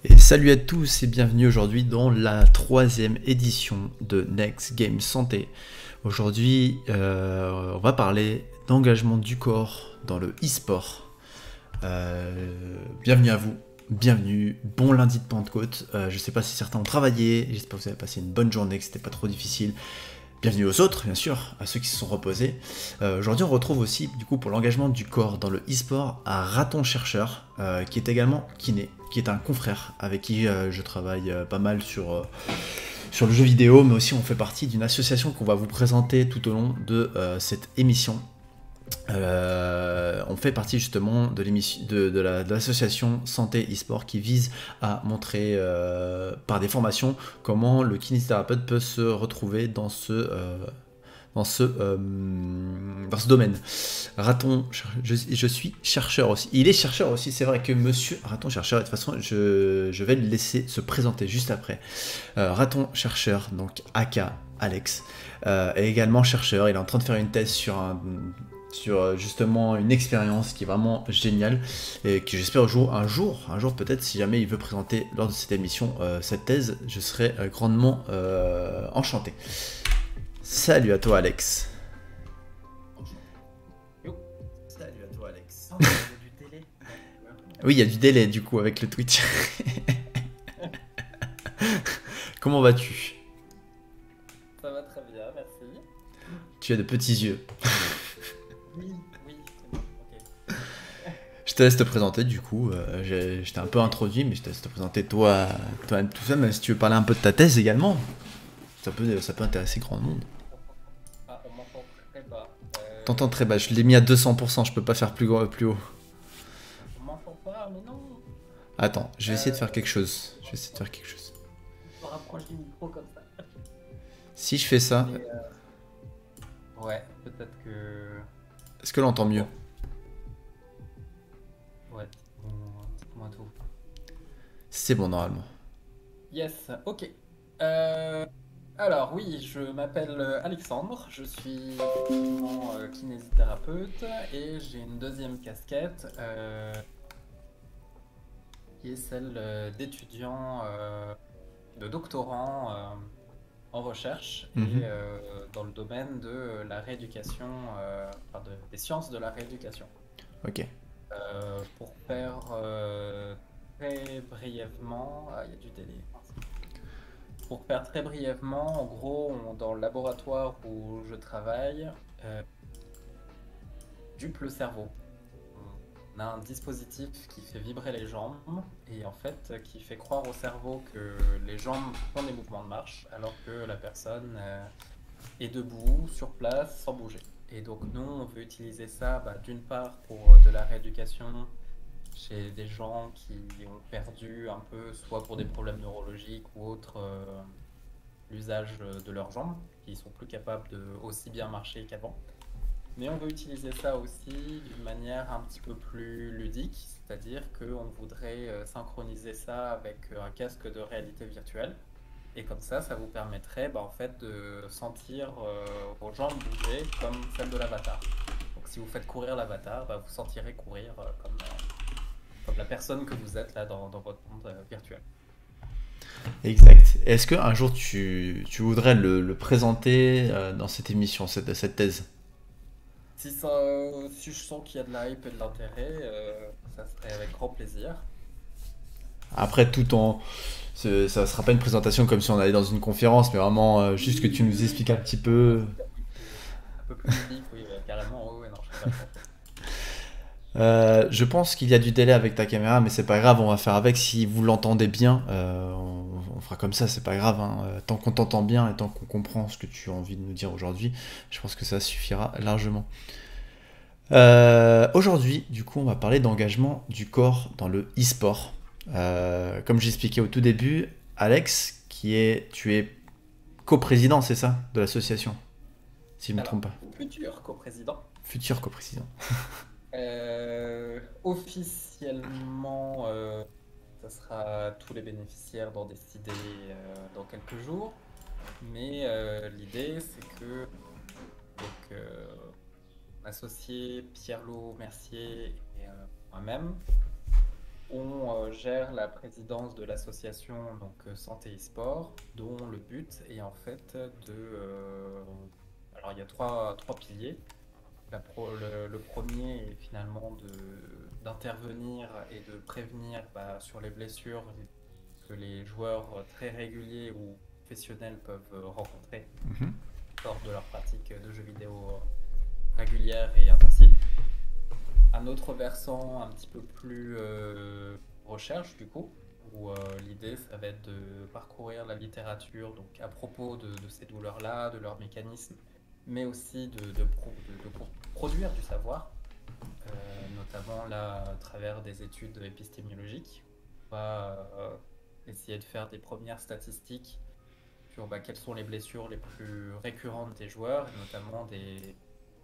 Et salut à tous et bienvenue aujourd'hui dans la 3e édition de Next Game Santé. Aujourd'hui, on va parler d'engagement du corps dans le e-sport. Bienvenue à vous, bienvenue, bon lundi de Pentecôte. Je ne sais pas si certains ont travaillé, j'espère que vous avez passé une bonne journée, que c'était pas trop difficile. Bienvenue aux autres, bien sûr, à ceux qui se sont reposés. Aujourd'hui, on retrouve aussi, du coup, pour l'engagement du corps dans le e-sport, un raton chercheur, qui est également kiné, qui est un confrère avec qui je travaille pas mal sur le jeu vidéo, mais aussi on fait partie d'une association qu'on va vous présenter tout au long de cette émission. On fait partie justement de l'association Santé e-sport qui vise à montrer par des formations comment le kinésithérapeute peut se retrouver dans ce domaine. Raton, je suis chercheur aussi. Il est chercheur aussi, c'est vrai que monsieur Raton chercheur, de toute façon je vais le laisser se présenter juste après. Raton chercheur, donc aka Alex, est également chercheur. Il est en train de faire une thèse sur justement une expérience qui est vraiment géniale et que j'espère un jour peut-être, si jamais il veut présenter lors de cette émission cette thèse, je serai grandement enchanté. Salut à toi Alex. Salut à toi Alex. Il y a du délai. Oui, il y a du délai du coup avec le Twitch. Comment vas-tu? Ça va très bien, merci. Tu as de petits yeux. Oui, c'est bon, ok. Je te laisse te présenter du coup. Je t'ai un peu introduit, mais je te laisse te présenter toi-même tout seul. Mais si tu veux parler un peu de ta thèse également, ça peut intéresser grand monde. Ah, on m'entend très bas. T'entends très bas, je l'ai mis à 200%, je peux pas faire plus haut. On m'entend pas, mais non. Attends, je vais essayer de faire quelque chose. Je me rapproche du micro comme ça. Si je fais ça, Mais, ouais, peut-être que... est-ce que l'on entend mieux? Ouais, dites-moi tout. C'est bon normalement. Yes, ok. Alors oui, je m'appelle Alexandre, je suis effectivement kinésithérapeute et j'ai une deuxième casquette qui est celle d'étudiant, de doctorant en recherche et dans le domaine de la rééducation, des sciences de la rééducation. Ok. Pour faire très brièvement, il y a du délai. Pour faire très brièvement, en gros, dans le laboratoire où je travaille, dupe le cerveau. On a un dispositif qui fait vibrer les jambes et en fait qui fait croire au cerveau que les jambes font des mouvements de marche alors que la personne est debout, sur place, sans bouger. Et donc nous, on veut utiliser ça d'une part pour de la rééducation chez des gens qui ont perdu un peu, soit pour des problèmes neurologiques ou autres, l'usage de leurs jambes, qui sont plus capables de aussi bien marcher qu'avant. Mais on veut utiliser ça aussi d'une manière un petit peu plus ludique, c'est-à-dire qu'on voudrait synchroniser ça avec un casque de réalité virtuelle. Et comme ça vous permettrait en fait de sentir vos jambes bouger comme celles de l'avatar. Donc si vous faites courir l'avatar, vous sentirez courir comme la personne que vous êtes là dans votre monde virtuel. Exact. Est-ce qu'un jour tu voudrais le présenter dans cette émission, cette thèse? Si je sens qu'il y a de la hype et de l'intérêt, ça serait avec grand plaisir. Après, ça sera pas une présentation comme si on allait dans une conférence, mais vraiment juste que tu nous Oui, expliques un petit peu. un peu plus ludique, oui, carrément. Oui, ouais, non, je serais vachement chaud. Je pense qu'il y a du délai avec ta caméra, mais c'est pas grave, on va faire avec. Si vous l'entendez bien, on fera comme ça, c'est pas grave, hein. Tant qu'on t'entend bien et tant qu'on comprend ce que tu as envie de nous dire aujourd'hui, je pense que ça suffira largement. Aujourd'hui, du coup, on va parler d'engagement du corps dans le e-sport. Comme j'expliquais au tout début, Alex, tu es coprésident, c'est ça, de l'association, si je ne me trompe Alors, pas. futur coprésident. Futur coprésident. Officiellement, ça sera tous les bénéficiaires d'en décider dans quelques jours. Mais l'idée, c'est que donc, mon associé Pierre-Loup Mercier et moi-même, on gère la présidence de l'association Santé e-sport, dont le but est en fait alors il y a trois piliers. Le premier est finalement d'intervenir et de prévenir sur les blessures que les joueurs très réguliers ou professionnels peuvent rencontrer Mhm. lors de leur pratique de jeux vidéo régulière et intensive. Un autre versant un petit peu plus recherche du coup, où l'idée ça va être de parcourir la littérature à propos de ces douleurs-là, de leurs mécanismes, mais aussi de produire du savoir, notamment là à travers des études épistémologiques. On va essayer de faire des premières statistiques sur quelles sont les blessures les plus récurrentes des joueurs, et notamment des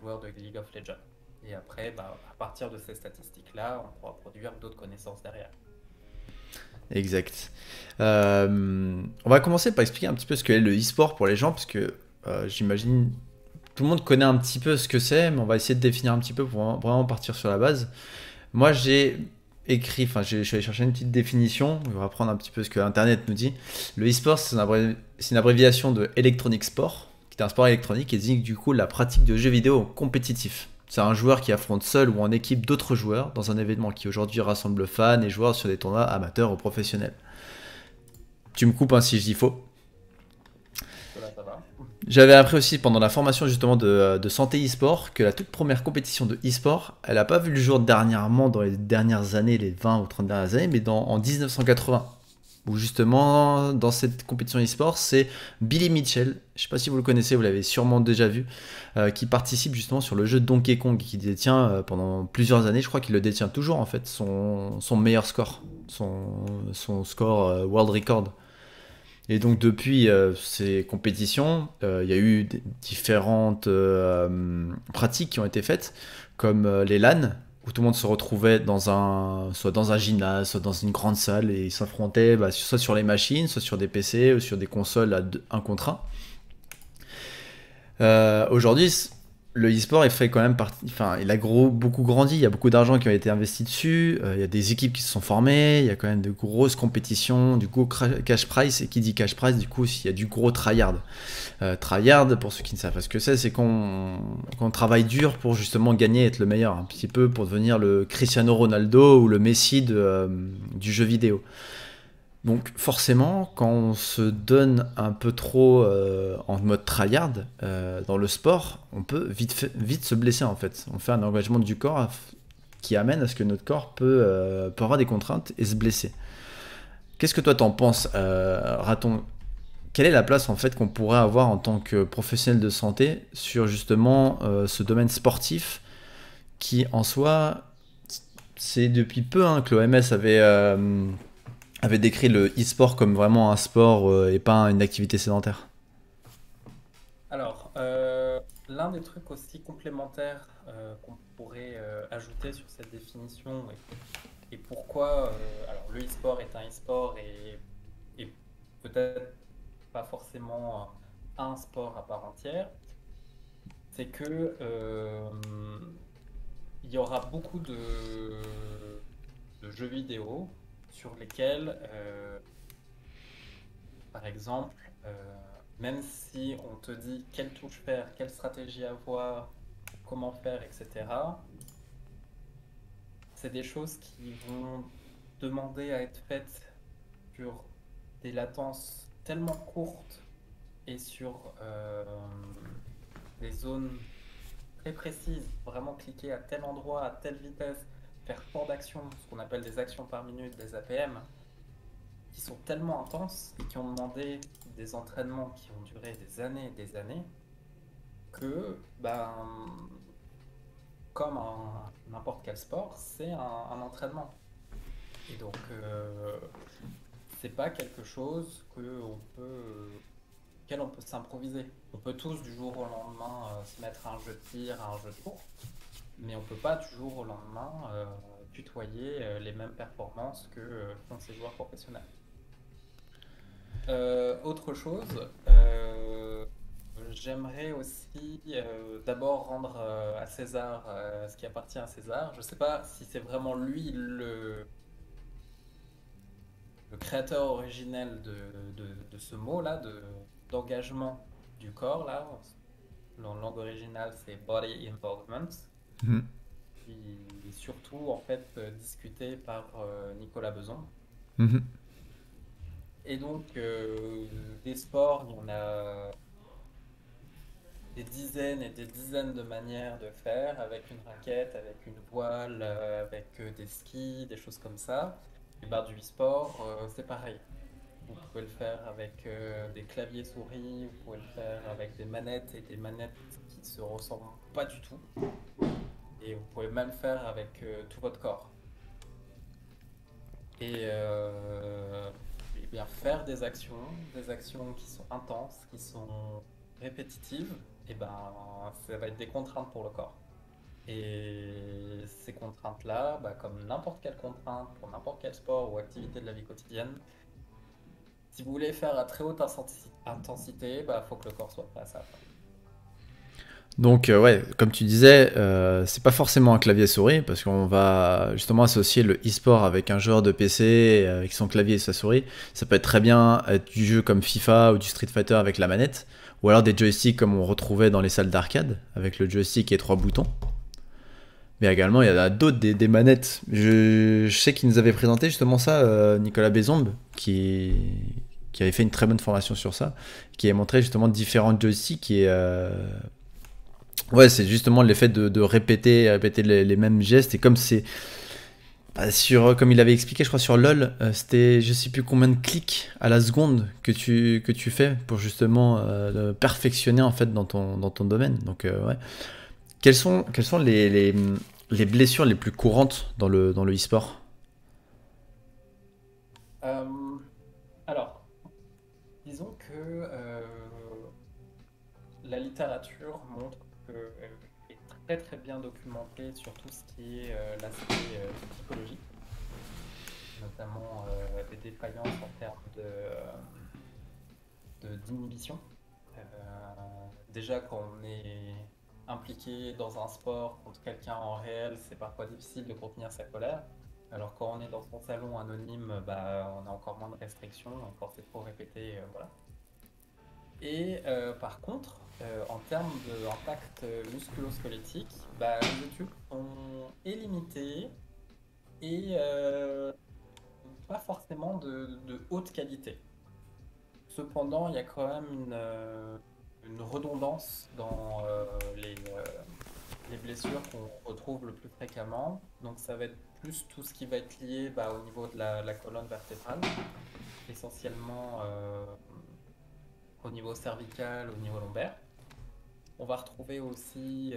joueurs de League of Legends. Et après, à partir de ces statistiques-là, on pourra produire d'autres connaissances derrière. Exact. On va commencer par expliquer un petit peu ce qu'est le e-sport pour les gens, parce que j'imagine tout le monde connaît un petit peu ce que c'est, mais on va essayer de définir un petit peu pour vraiment partir sur la base. Moi, je suis allé chercher une petite définition, on va prendre un petit peu ce que Internet nous dit. Le e-sport, c'est une abréviation de Electronic Sport, qui est un sport électronique et désigne du coup la pratique de jeux vidéo compétitifs. C'est un joueur qui affronte seul ou en équipe d'autres joueurs dans un événement qui aujourd'hui rassemble fans et joueurs sur des tournois amateurs ou professionnels. Tu me coupes si je dis faux. Voilà, ça va. J'avais appris aussi pendant la formation justement de santé e-sport que la toute première compétition de e-sport, elle n'a pas vu le jour dernièrement dans les dernières années, les 20 ou 30 dernières années, mais en 1980. Où justement, dans cette compétition e-sport, c'est Billy Mitchell, je ne sais pas si vous le connaissez, vous l'avez sûrement déjà vu, qui participe justement sur le jeu Donkey Kong, qui détient pendant plusieurs années, je crois qu'il le détient toujours en fait, son meilleur score, son score world record. Et donc depuis ces compétitions, il y a eu différentes pratiques qui ont été faites, comme les LAN, où tout le monde se retrouvait soit dans un gymnase, soit dans une grande salle, et ils s'affrontaient soit sur les machines, soit sur des PC, ou sur des consoles à 1 contre 1. Aujourd'hui, le e-sport, il fait quand même partie, il a beaucoup grandi, il y a beaucoup d'argent qui a été investi dessus, il y a des équipes qui se sont formées, il y a quand même de grosses compétitions, du gros cash prize, et qui dit cash prize, du coup, il y a du gros tryhard. Tryhard, pour ceux qui ne savent pas ce que c'est qu'on travaille dur pour justement gagner, être le meilleur, un petit peu pour devenir le Cristiano Ronaldo ou le Messi du jeu vidéo. Donc forcément, quand on se donne un peu trop en mode tryhard dans le sport, on peut vite se blesser en fait. On fait un engagement du corps qui amène à ce que notre corps peut avoir des contraintes et se blesser. Qu'est-ce que toi t'en penses, Raton? Quelle est la place en fait qu'on pourrait avoir en tant que professionnel de santé sur justement ce domaine sportif qui en soi, c'est depuis peu que l'OMS avait décrit le e-sport comme vraiment un sport et pas une activité sédentaire. l'un des trucs aussi complémentaires qu'on pourrait ajouter sur cette définition et pourquoi alors le e-sport est un e-sport et peut-être pas forcément un sport à part entière, c'est que il y aura beaucoup de jeux vidéo sur lesquels, par exemple, même si on te dit quelle touche faire, quelle stratégie avoir, comment faire, etc., c'est des choses qui vont demander à être faites sur des latences tellement courtes et sur des zones très précises, vraiment cliquer à tel endroit, à telle vitesse, faire tant d'actions, ce qu'on appelle des actions par minute, des APM, qui sont tellement intenses et qui ont demandé des entraînements qui ont duré des années et des années, que, ben, comme n'importe quel sport, c'est un entraînement. Et donc, c'est pas quelque chose auquel on peut s'improviser. On peut tous du jour au lendemain se mettre à un jeu de tir, à un jeu de course, mais on peut pas du jour au lendemain tutoyer les mêmes performances que font ces joueurs professionnels. Autre chose, j'aimerais aussi d'abord rendre à César ce qui appartient à César. Je sais pas si c'est vraiment lui le créateur originel de ce mot-là, d'engagement du corps, là. En langue originale, c'est body involvement, Mhm. qui est surtout en fait discuté par Nicolas Beson. Mhm. Et donc, des sports, il y en a des dizaines et des dizaines de manières de faire, avec une raquette, avec une voile, avec des skis, des choses comme ça. Et ben, du e-sport, c'est pareil. Vous pouvez le faire avec des claviers souris, vous pouvez le faire avec des manettes et des manettes qui se ressemblent pas du tout. Et vous pouvez même le faire avec tout votre corps. Et, eh bien faire des actions qui sont intenses, qui sont répétitives, et ben ça va être des contraintes pour le corps. Et ces contraintes-là, bah, comme n'importe quelle contrainte pour n'importe quel sport ou activité de la vie quotidienne, si vous voulez faire à très haute intensité, bah, faut que le corps soit prêt à ça. Donc ouais, comme tu disais, c'est pas forcément un clavier souris parce qu'on va justement associer le e-sport avec un joueur de PC avec son clavier et sa souris. Ça peut être très bien être du jeu comme FIFA ou du Street Fighter avec la manette, ou alors des joysticks comme on retrouvait dans les salles d'arcade avec le joystick et 3 boutons. Mais également, il y en a d'autres, des manettes. Je sais qu'il nous avait présenté justement ça, Nicolas Bézombe, qui avait fait une très bonne formation sur ça, qui a montré justement différents joysticks et ouais, c'est justement l'effet de répéter les mêmes gestes. Et comme c'est comme il avait expliqué, je crois sur LoL, c'était je sais plus combien de clics à la seconde que tu fais pour justement perfectionner en fait dans ton domaine. Donc ouais. Quelles sont les blessures les plus courantes dans le e-sport? Euh, alors, disons que la littérature montre que est très très bien documentée sur tout ce qui est l'aspect psychologique, notamment des défaillances en termes d'inhibition. Déjà, quand on est impliqué dans un sport contre quelqu'un en réel, c'est parfois difficile de contenir sa colère. Alors quand on est dans son salon anonyme, bah, on a encore moins de restrictions, quand c'est trop répété, voilà. Et par contre, en termes d'impact musculo-squelettique, bah, les études sont limitées et pas forcément de haute qualité. Cependant, il y a quand même une redondance dans les blessures qu'on retrouve le plus fréquemment. Donc ça va être plus tout ce qui va être lié bah, au niveau de la colonne vertébrale, essentiellement au niveau cervical, au niveau lombaire. On va retrouver aussi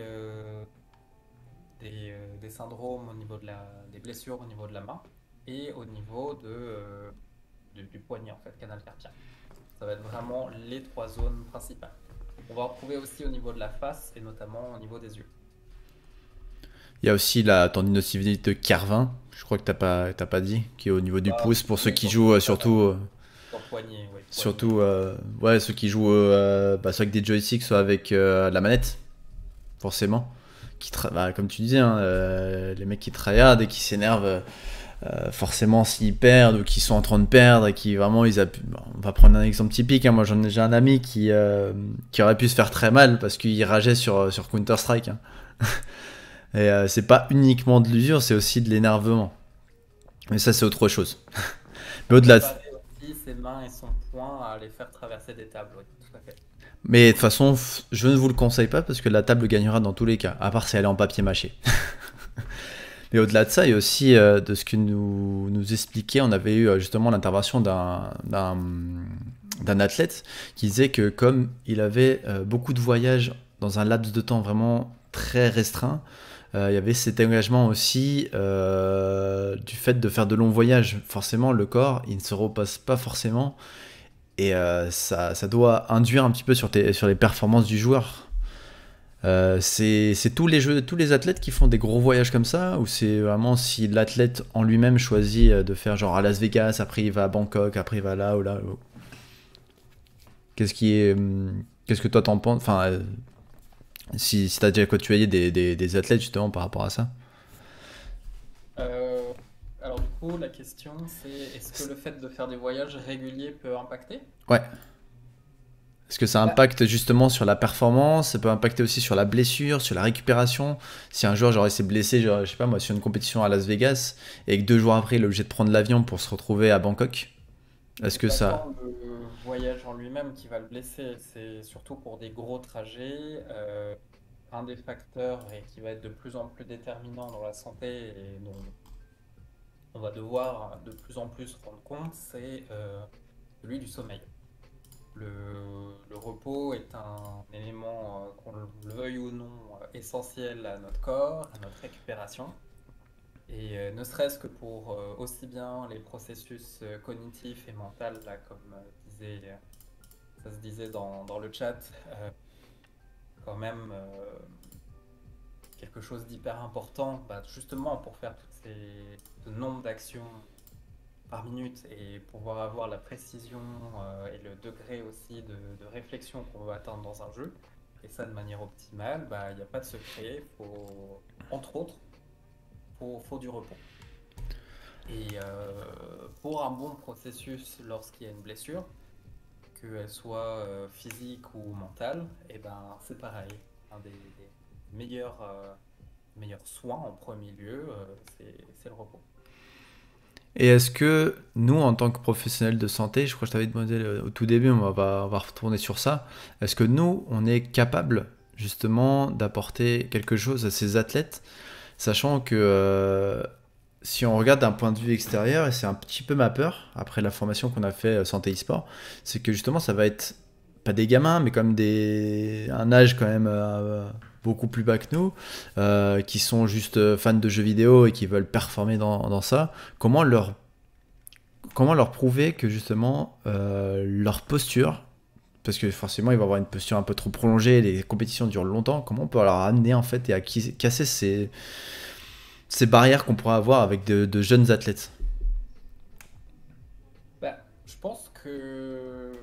des syndromes au niveau des blessures au niveau de la main et au niveau du poignet, en fait, canal carpien. Ça va être vraiment les trois zones principales. On va en retrouver aussi au niveau de la face et notamment au niveau des yeux. Il y a aussi la tendinocivite de Carvin, je crois que t'as pas dit, qui est au niveau du Bah, pouce pour ceux oui, qui jouent sur poignet, oui, poignet. surtout ouais, ceux qui jouent soit avec des joysticks, soit avec la manette, forcément. Bah, comme tu disais, hein, les mecs qui tryhard et qui s'énervent forcément s'ils perdent ou qui sont en train de perdre et qui vraiment bon, on va prendre un exemple typique, hein. Moi j'ai un ami qui aurait pu se faire très mal parce qu'il rageait sur Counter Strike, hein. Et c'est pas uniquement de l'usure, c'est aussi de l'énervement. Mais ça c'est autre chose. Mais au-delà de... Préparer aussi ses mains et son poing à les faire traverser des tables, oui, tout à fait. Mais de toute façon, je ne vous le conseille pas parce que la table gagnera dans tous les cas, à part si elle est en papier mâché. Mais au-delà de ça, il y a aussi de ce que nous expliquait, on avait eu justement l'intervention d'un athlète qui disait que comme il avait beaucoup de voyages dans un laps de temps vraiment très restreint, il y avait cet engagement aussi du fait de faire de longs voyages. Forcément, le corps, il ne se repose pas forcément et ça doit induire un petit peu sur les performances du joueur. C'est tous les athlètes qui font des gros voyages comme ça, ou c'est vraiment si l'athlète en lui-même choisit de faire genre à Las Vegas, après il va à Bangkok, après il va là ou là. Qu'est-ce qui est, qu'est-ce que toi t'en penses? Enfin, si t'as déjà côtoyé des athlètes justement par rapport à ça. Euh, alors du coup, la question c'est est-ce que le fait de faire des voyages réguliers peut impacter? Ouais. Est-ce que ça Bah, impacte justement sur la performance? Ça peut impacter aussi sur la blessure, sur la récupération. Si un joueur genre, il s'est blessé, genre, je sais pas moi, sur une compétition à Las Vegas, et que 2 jours après il est obligé de prendre l'avion pour se retrouver à Bangkok, est-ce c'est que pas ça... tant le voyage en lui-même qui va le blesser, c'est surtout pour des gros trajets. Un des facteurs et qui va être de plus en plus déterminant dans la santé et dont on va devoir de plus en plus rendre compte, c'est celui du sommeil. Le repos est un élément, qu'on le veuille ou non, essentiel à notre corps, à notre récupération. Et ne serait-ce que pour aussi bien les processus cognitifs et mentaux, là, comme ça se disait dans le chat, quand même quelque chose d'hyper important, bah, justement pour faire ce nombre d'actions par minute et pouvoir avoir la précision et le degré aussi de réflexion qu'on veut atteindre dans un jeu, et ça de manière optimale, bah, il n'y a pas de secret, faut, entre autres, faut du repos. Et pour un bon processus lorsqu'il y a une blessure, qu'elle soit physique ou mentale, et ben c'est pareil. Un des meilleurs soins en premier lieu, c'est le repos. Et est-ce que nous, en tant que professionnels de santé, je crois que je t'avais demandé au tout début, on va retourner sur ça, est-ce que nous, on est capable justement d'apporter quelque chose à ces athlètes, sachant que si on regarde d'un point de vue extérieur, et c'est un petit peu ma peur, après la formation qu'on a fait santé e-sport, c'est que justement ça va être pas des gamins, mais comme un âge quand même beaucoup plus bas que nous, qui sont juste fans de jeux vidéo et qui veulent performer dans ça. Comment leur, comment leur prouver que justement leur posture, parce que forcément il va avoir une posture un peu trop prolongée, les compétitions durent longtemps, comment on peut leur amener en fait et à casser ces barrières qu'on pourrait avoir avec de jeunes athlètes. Bah, je pense que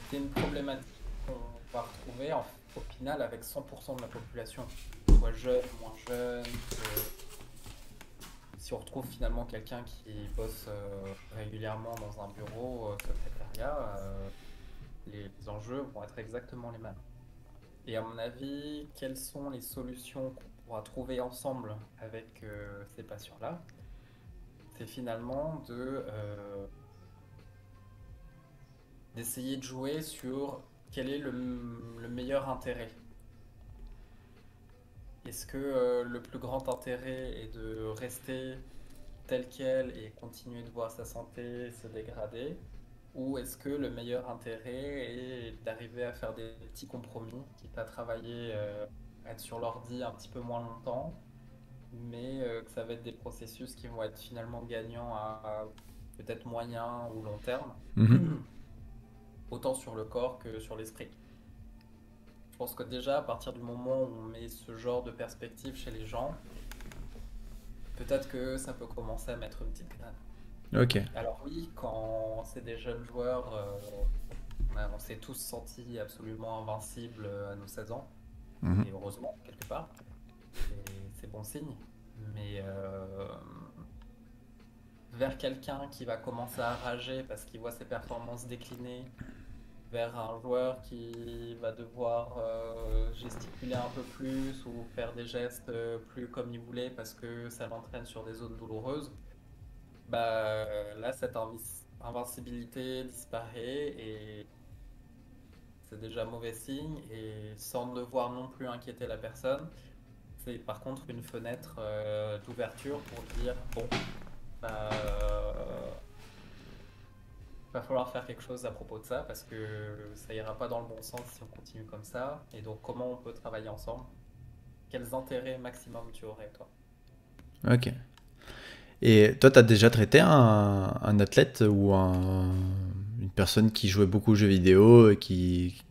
c'est une problématique qu'on va retrouver au final avec 100% de la population, soit jeune, moins jeune. Si on retrouve finalement quelqu'un qui bosse régulièrement dans un bureau, secrétariat, les enjeux vont être exactement les mêmes. Et à mon avis, quelles sont les solutions qu'on pourra trouver ensemble avec ces patients-là? C'est finalement d'essayer de jouer sur quel est le meilleur intérêt. Est-ce que le plus grand intérêt est de rester tel quel et continuer de voir sa santé se dégrader? Ou est-ce que le meilleur intérêt est d'arriver à faire des petits compromis, quitte à travailler, être sur l'ordi un petit peu moins longtemps, mais que ça va être des processus qui vont être finalement gagnants à peut-être moyen ou long terme, Mhm. autant sur le corps que sur l'esprit. pense que déjà, à partir du moment où on met ce genre de perspective chez les gens, peut-être que ça peut commencer à mettre une petite graine. Ok. Alors oui, quand c'est des jeunes joueurs, on s'est tous sentis absolument invincibles à nos 16 ans, Mhm. et heureusement, quelque part, c'est bon signe. Mais vers quelqu'un qui va commencer à rager parce qu'il voit ses performances décliner, vers un joueur qui va devoir gesticuler un peu plus ou faire des gestes plus comme il voulait parce que ça l'entraîne sur des zones douloureuses, bah là cette invincibilité disparaît et c'est déjà mauvais signe et sans devoir non plus inquiéter la personne, c'est par contre une fenêtre d'ouverture pour dire bon, bah, va falloir faire quelque chose à propos de ça parce que ça ira pas dans le bon sens si on continue comme ça. Et donc, comment on peut travailler ensemble? Quels intérêts maximum tu aurais, toi? Ok. Et toi, t'as déjà traité un athlète ou une personne qui jouait beaucoup aux jeux vidéo et qui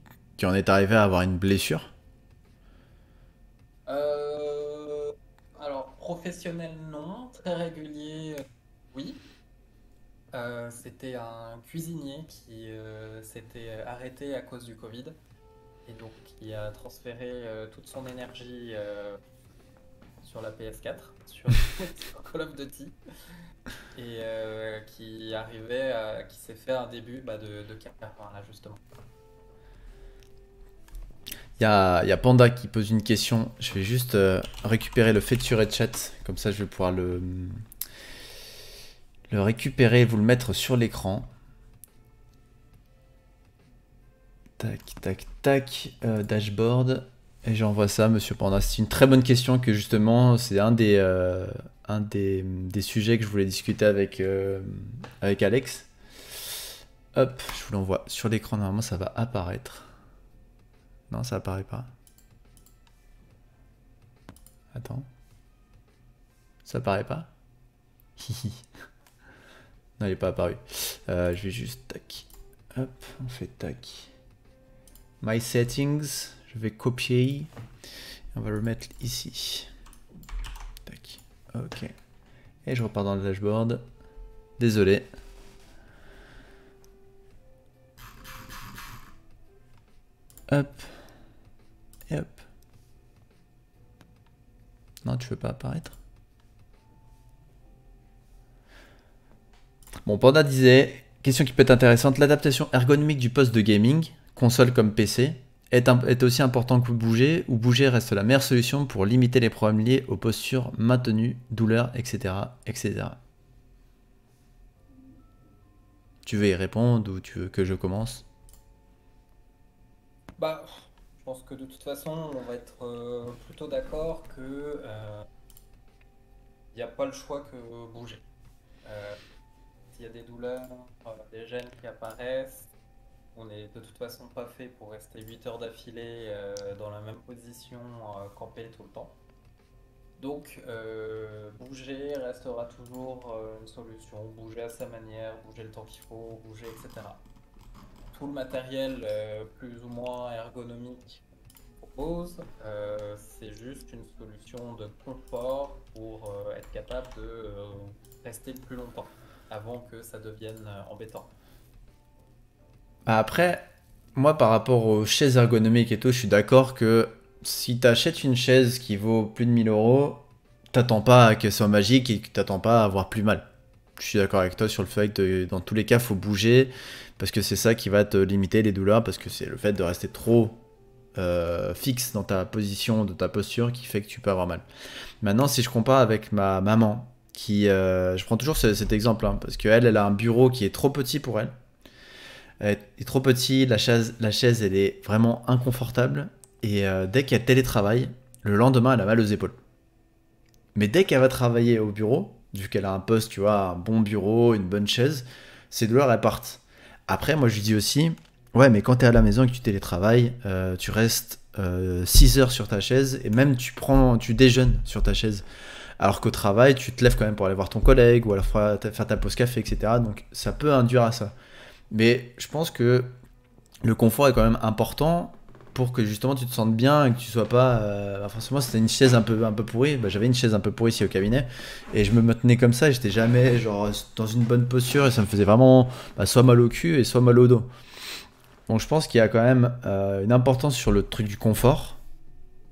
en est arrivé à avoir une blessure? Euh, alors, professionnel, non. Très régulier, oui. C'était un cuisinier qui s'était arrêté à cause du Covid et donc qui a transféré toute son énergie sur la PS4, sur Call of Duty, et qui s'est fait un début bah, de carrière là justement. Il y a Panda qui pose une question. Je vais juste récupérer le feature chat. Comme ça, je vais pouvoir le récupérer et vous le mettre sur l'écran. Tac, tac, tac. Dashboard. Et j'envoie ça, monsieur Panda. C'est une très bonne question que justement, c'est un des sujets que je voulais discuter avec Alex. Hop, je vous l'envoie sur l'écran. Normalement, ça va apparaître. Non, ça apparaît pas. Attends. Ça apparaît pas? Hihi. Non, il est pas apparu. Je vais juste tac. Hop, on fait tac. My settings. Je vais copier. On va le mettre ici. Tac. Ok. Et je repars dans le dashboard. Désolé. Hop. Et hop. Non, tu veux pas apparaître? Bon, Panda disait, question qui peut être intéressante, l'adaptation ergonomique du poste de gaming, console comme PC, est aussi important que bouger, ou bouger reste la meilleure solution pour limiter les problèmes liés aux postures maintenues, douleurs, etc., etc. Tu veux y répondre ou tu veux que je commence? Bah, je pense que de toute façon, on va être plutôt d'accord que il n'y a pas le choix que bouger. Euh, S'il y a des douleurs, des gènes qui apparaissent, on n'est de toute façon pas fait pour rester 8 heures d'affilée dans la même position, campé tout le temps. Donc, bouger restera toujours une solution. Bouger à sa manière, bouger le temps qu'il faut, bouger, etc. Tout le matériel plus ou moins ergonomique qu'on propose, c'est juste une solution de confort pour être capable de rester plus longtemps avant que ça devienne embêtant. Après, moi par rapport aux chaises ergonomiques et tout, je suis d'accord que si tu achètes une chaise qui vaut plus de 1000 €, t'attends pas à qu'elle soit magique et que t'attends pas à avoir plus mal. Je suis d'accord avec toi sur le fait que dans tous les cas, faut bouger parce que c'est ça qui va te limiter les douleurs parce que c'est le fait de rester trop fixe dans ta position, dans ta posture qui fait que tu peux avoir mal. Maintenant, si je compare avec ma maman, je prends toujours cet exemple hein, parce qu'elle, elle a un bureau qui est trop petit pour elle. Elle est trop petit, la chaise elle est vraiment inconfortable et dès qu'elle télétravaille, le lendemain elle a mal aux épaules. Mais dès qu'elle va travailler au bureau, vu qu'elle a un poste, tu vois, un bon bureau, une bonne chaise, ses douleurs elles partent. Après, moi je lui dis aussi, ouais, mais quand tu es à la maison et que tu télétravailles, tu restes 6 heures sur ta chaise et même tu déjeunes sur ta chaise. Alors qu'au travail, tu te lèves quand même pour aller voir ton collègue ou alors faire ta pause café, etc. Donc ça peut induire à ça. Mais je pense que le confort est quand même important pour que justement tu te sentes bien et que tu sois pas. Forcément, c'était une chaise un peu pourrie. Bah, j'avais une chaise un peu pourrie ici au cabinet et je me maintenais comme ça. Et j'étais jamais genre dans une bonne posture et ça me faisait vraiment soit mal au cul et soit mal au dos. Donc je pense qu'il y a quand même une importance sur le truc du confort.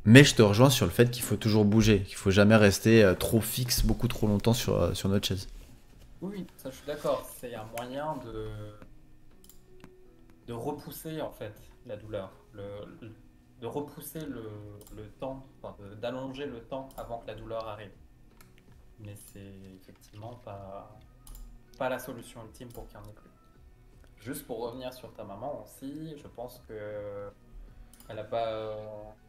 Mais je te rejoins sur le fait qu'il faut toujours bouger, qu'il faut jamais rester trop fixe beaucoup trop longtemps sur notre chaise. Oui, ça je suis d'accord. C'est un moyen de repousser en fait la douleur, de repousser le temps, enfin, d'allonger le temps avant que la douleur arrive. Mais c'est effectivement pas la solution ultime pour qu'il n'y en ait plus. Juste pour revenir sur ta maman aussi, je pense que elle a pas,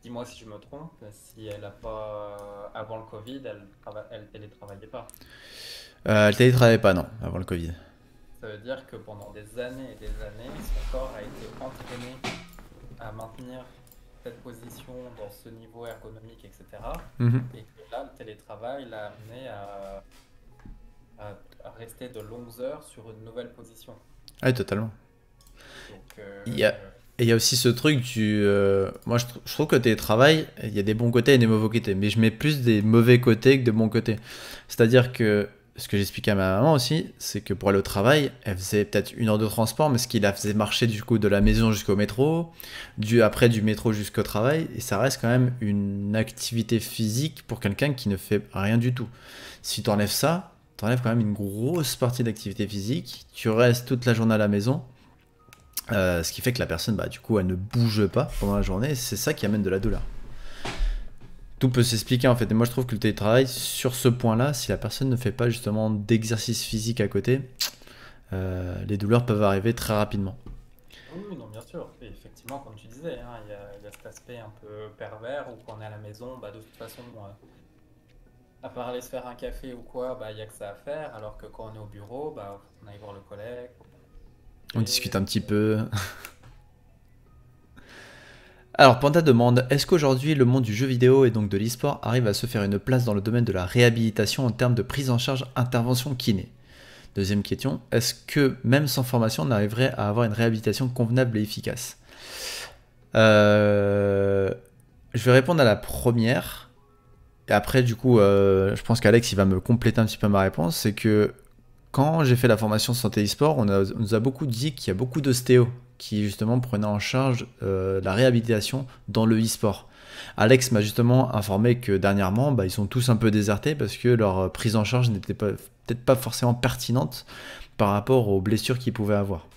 dis-moi si je me trompe, si elle a pas, avant le Covid, elle télétravaillait pas. Elle télétravaillait pas, non, avant le Covid. Ça veut dire que pendant des années et des années, son corps a été entraîné à maintenir cette position dans ce niveau ergonomique, etc. Mhm. Et que là, le télétravail l'a amené à rester de longues heures sur une nouvelle position. Ouais, totalement. Donc, Il y a, et il y a aussi ce truc moi, je trouve que le télétravail, il y a des bons côtés et des mauvais côtés. Mais je mets plus des mauvais côtés que de bons côtés. C'est-à-dire que ce que j'expliquais à ma maman aussi, c'est que pour aller au travail, elle faisait peut-être 1 heure de transport, mais ce qui la faisait marcher du coup de la maison jusqu'au métro, après du métro jusqu'au travail, et ça reste quand même une activité physique pour quelqu'un qui ne fait rien du tout. Si tu enlèves ça, tu enlèves quand même une grosse partie d'activité physique, tu restes toute la journée à la maison, ce qui fait que la personne, bah, du coup, elle ne bouge pas pendant la journée, et c'est ça qui amène de la douleur. Tout peut s'expliquer en fait. Et moi je trouve que le télétravail, sur ce point-là, si la personne ne fait pas justement d'exercice physique à côté, les douleurs peuvent arriver très rapidement. oui, oui, non, bien sûr. Et effectivement, comme tu disais, hein, il y a cet aspect un peu pervers où quand on est à la maison, bah, de toute façon, à part aller se faire un café ou quoi, bah, il n'y a que ça à faire. Alors que quand on est au bureau, bah, on aille voir le collègue. On discute Et un petit peu. Alors, Panda demande, est-ce qu'aujourd'hui le monde du jeu vidéo et donc de l'e-sport arrive à se faire une place dans le domaine de la réhabilitation en termes de prise en charge intervention kiné? Deuxième question, est-ce que même sans formation on arriverait à avoir une réhabilitation convenable et efficace? Je vais répondre à la première. Et après, du coup, je pense qu'Alex il va me compléter un petit peu ma réponse. C'est que quand j'ai fait la formation santé e-sport, on nous a beaucoup dit qu'il y a beaucoup d'ostéos qui justement prenaient en charge la réhabilitation dans le e-sport. Alex m'a justement informé que dernièrement, bah, ils sont tous un peu désertés parce que leur prise en charge n'était peut-être pas forcément pertinente par rapport aux blessures qu'ils pouvaient avoir.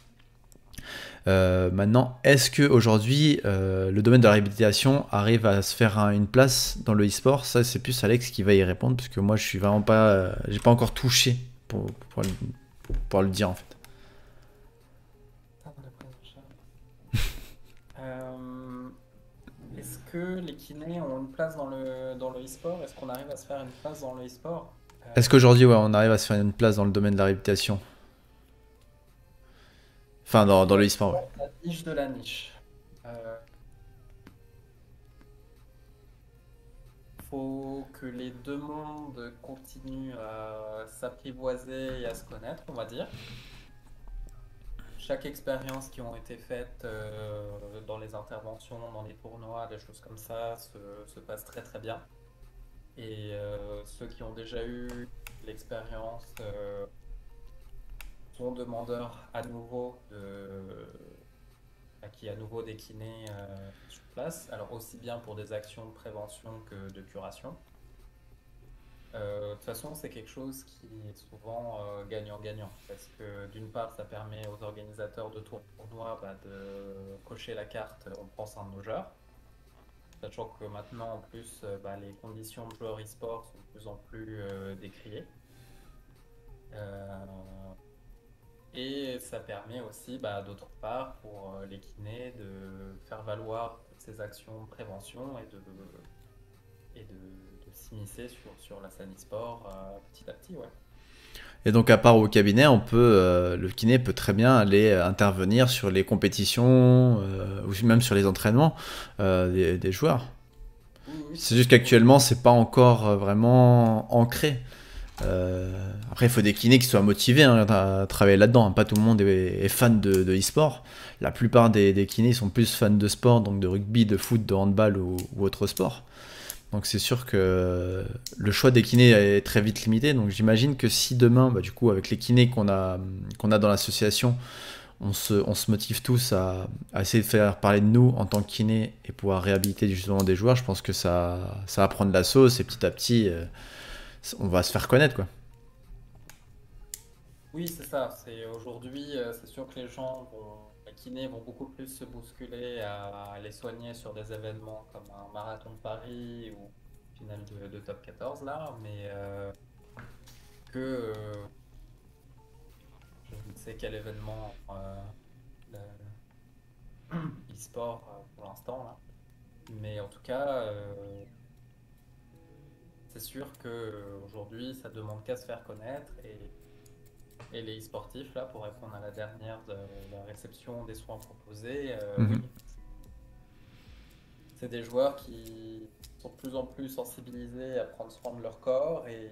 Maintenant, est-ce que aujourd'hui le domaine de la réhabilitation arrive à se faire une place dans le e-sport? Ça, c'est plus Alex qui va y répondre parce que moi, je suis vraiment pas, j'ai pas encore touché pour pouvoir le dire en fait. Est-ce que les kinés ont une place dans le e-sport? Est-ce qu'on arrive à se faire une place dans le e-sport? Est-ce qu'aujourd'hui, ouais, on arrive à se faire une place dans le domaine de la réhabilitation? Enfin, dans le e-sport, ouais. La niche de la niche. Faut que les deux mondes continuent à s'apprivoiser et à se connaître, on va dire. Chaque expérience qui ont été faites dans les interventions, dans les tournois, des choses comme ça, se passe très très bien. Et ceux qui ont déjà eu l'expérience sont demandeurs à nouveau à qui à nouveau des kinés sur place. Alors aussi bien pour des actions de prévention que de curation. De toute façon, c'est quelque chose qui est souvent gagnant-gagnant, parce que d'une part, ça permet aux organisateurs de tournois de cocher la carte, on prend ça de nos joueurs, sachant que maintenant, en plus, les conditions de joueurs e-sport sont de plus en plus décriées. Et ça permet aussi, d'autre part, pour les kinés de faire valoir toutes ces actions de prévention et de s'immiscer sur la scène e-sport petit à petit, ouais. Et donc, à part au cabinet, le kiné peut très bien aller intervenir sur les compétitions ou même sur les entraînements des joueurs. Oui, C'est juste qu'actuellement, c'est pas encore vraiment ancré. Après, il faut des kinés qui soient motivés hein, à travailler là-dedans. Hein. Pas tout le monde est fan de e-sport. La plupart des kinés sont plus fans de sport, donc de rugby, de foot, de handball ou autre sport. Donc c'est sûr que le choix des kinés est très vite limité. Donc j'imagine que si demain, bah, du coup, avec les kinés qu'on a dans l'association, on se motive tous à essayer de faire parler de nous en tant que kiné et pouvoir réhabiliter justement des joueurs, je pense que ça va prendre la sauce et petit à petit, on va se faire connaître, quoi. Oui, c'est ça. C'est aujourd'hui, c'est sûr que les kinés vont beaucoup plus se bousculer à les soigner sur des événements comme un marathon de Paris ou finale de top 14 là, mais que je ne sais quel événement e-sport pour l'instant là. Mais en tout cas, c'est sûr que aujourd'hui, ça demande qu'à se faire connaître et les e-sportifs là, pour répondre à la dernière de la réception des soins proposés, oui, Mhm. c'est des joueurs qui sont de plus en plus sensibilisés à prendre soin de leur corps et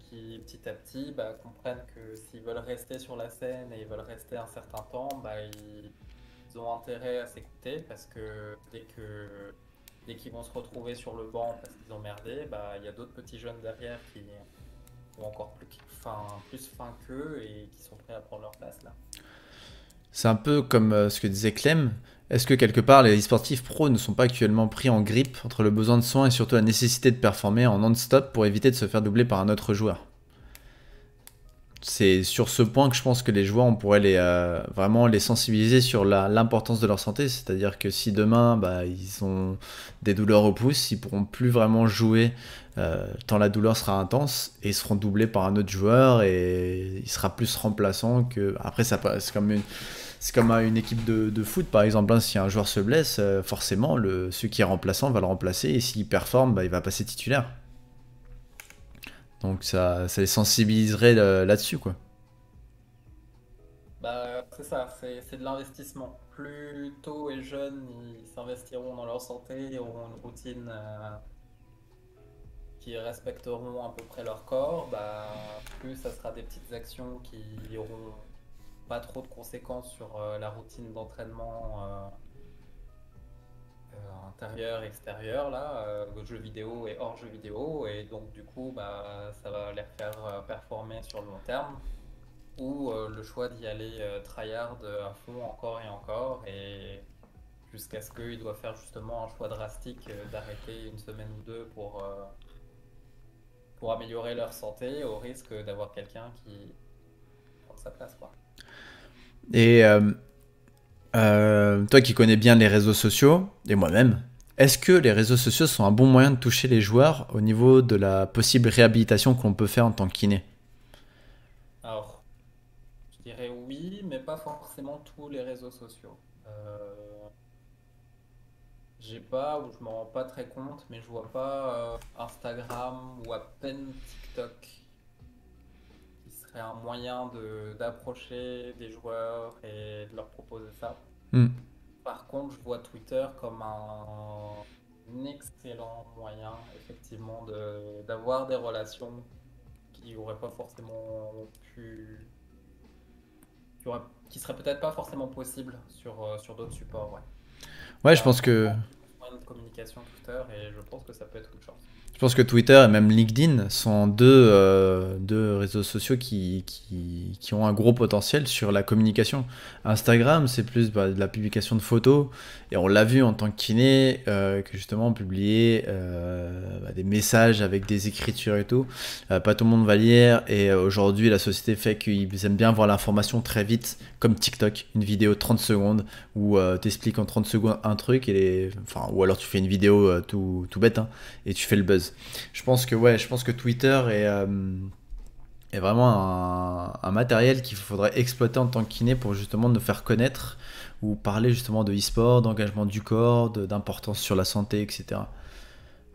qui petit à petit bah, comprennent que s'ils veulent rester sur la scène et ils veulent rester un certain temps, bah, ils ont intérêt à s'écouter parce que dès qu'ils vont se retrouver sur le banc parce qu'ils ont merdé, bah, il y a d'autres petits jeunes derrière qui ont encore plus faim qu'eux et qui sont prêts à prendre leur place là. C'est un peu comme ce que disait Clem. Est-ce que quelque part les sportifs pros ne sont pas actuellement pris en grippe entre le besoin de soins et surtout la nécessité de performer en non-stop pour éviter de se faire doubler par un autre joueur? C'est sur ce point que je pense que les joueurs, on pourrait vraiment les sensibiliser sur l'importance de leur santé. C'est-à-dire que si demain, bah, ils ont des douleurs au pouce, ils pourront plus vraiment jouer tant la douleur sera intense et ils seront doublés par un autre joueur et il sera plus remplaçant que... Après, c'est comme une équipe de foot, par exemple. Hein. Si un joueur se blesse, forcément, celui qui est remplaçant va le remplacer et s'il performe, bah, il va passer titulaire. Donc ça les sensibiliserait là-dessus, quoi. Bah, c'est ça, c'est de l'investissement. Plus tôt et jeunes, ils s'investiront dans leur santé, auront une routine qui respecteront à peu près leur corps, bah, plus ça sera des petites actions qui auront pas trop de conséquences sur la routine d'entraînement intérieur, extérieur, là, jeux vidéo et hors jeux vidéo, et donc du coup, bah, ça va les faire performer sur le long terme, ou le choix d'y aller tryhard à fond encore et encore, et jusqu'à ce qu'ils doivent faire justement un choix drastique d'arrêter une semaine ou deux pour améliorer leur santé, au risque d'avoir quelqu'un qui prend sa place, quoi. Et toi qui connais bien les réseaux sociaux, et moi-même, est-ce que les réseaux sociaux sont un bon moyen de toucher les joueurs au niveau de la possible réhabilitation qu'on peut faire en tant que kiné? Alors, je dirais oui, mais pas forcément tous les réseaux sociaux. J'ai pas, ou je m'en rends pas très compte, mais je vois pas Instagram ou à peine TikTok qui serait un moyen d'approcher des joueurs et de leur proposer ça. Hmm. Par contre, je vois Twitter comme un excellent moyen, effectivement, d'avoir des relations qui n'auraient pas forcément pu, qui seraient peut-être pas forcément possibles sur d'autres supports, ouais. Ouais, je Un pense que moyen de communication Twitter et je pense que ça peut être une chance. Je pense que Twitter et même LinkedIn sont deux réseaux sociaux qui ont un gros potentiel sur la communication. Instagram, c'est plus bah, de la publication de photos. Et on l'a vu en tant que kiné, que justement on publiait bah, des messages avec des écritures et tout. Pas tout le monde va lire. Et aujourd'hui, la société fait qu'ils aiment bien voir l'information très vite, comme TikTok, une vidéo de 30 secondes, où t'expliques en 30 secondes un truc, enfin, ou alors tu fais une vidéo tout bête, hein, et tu fais le buzz. Je pense que Twitter est vraiment un matériel qu'il faudrait exploiter en tant que kiné pour justement nous faire connaître ou parler justement de e-sport, d'engagement du corps, d'importance sur la santé, etc.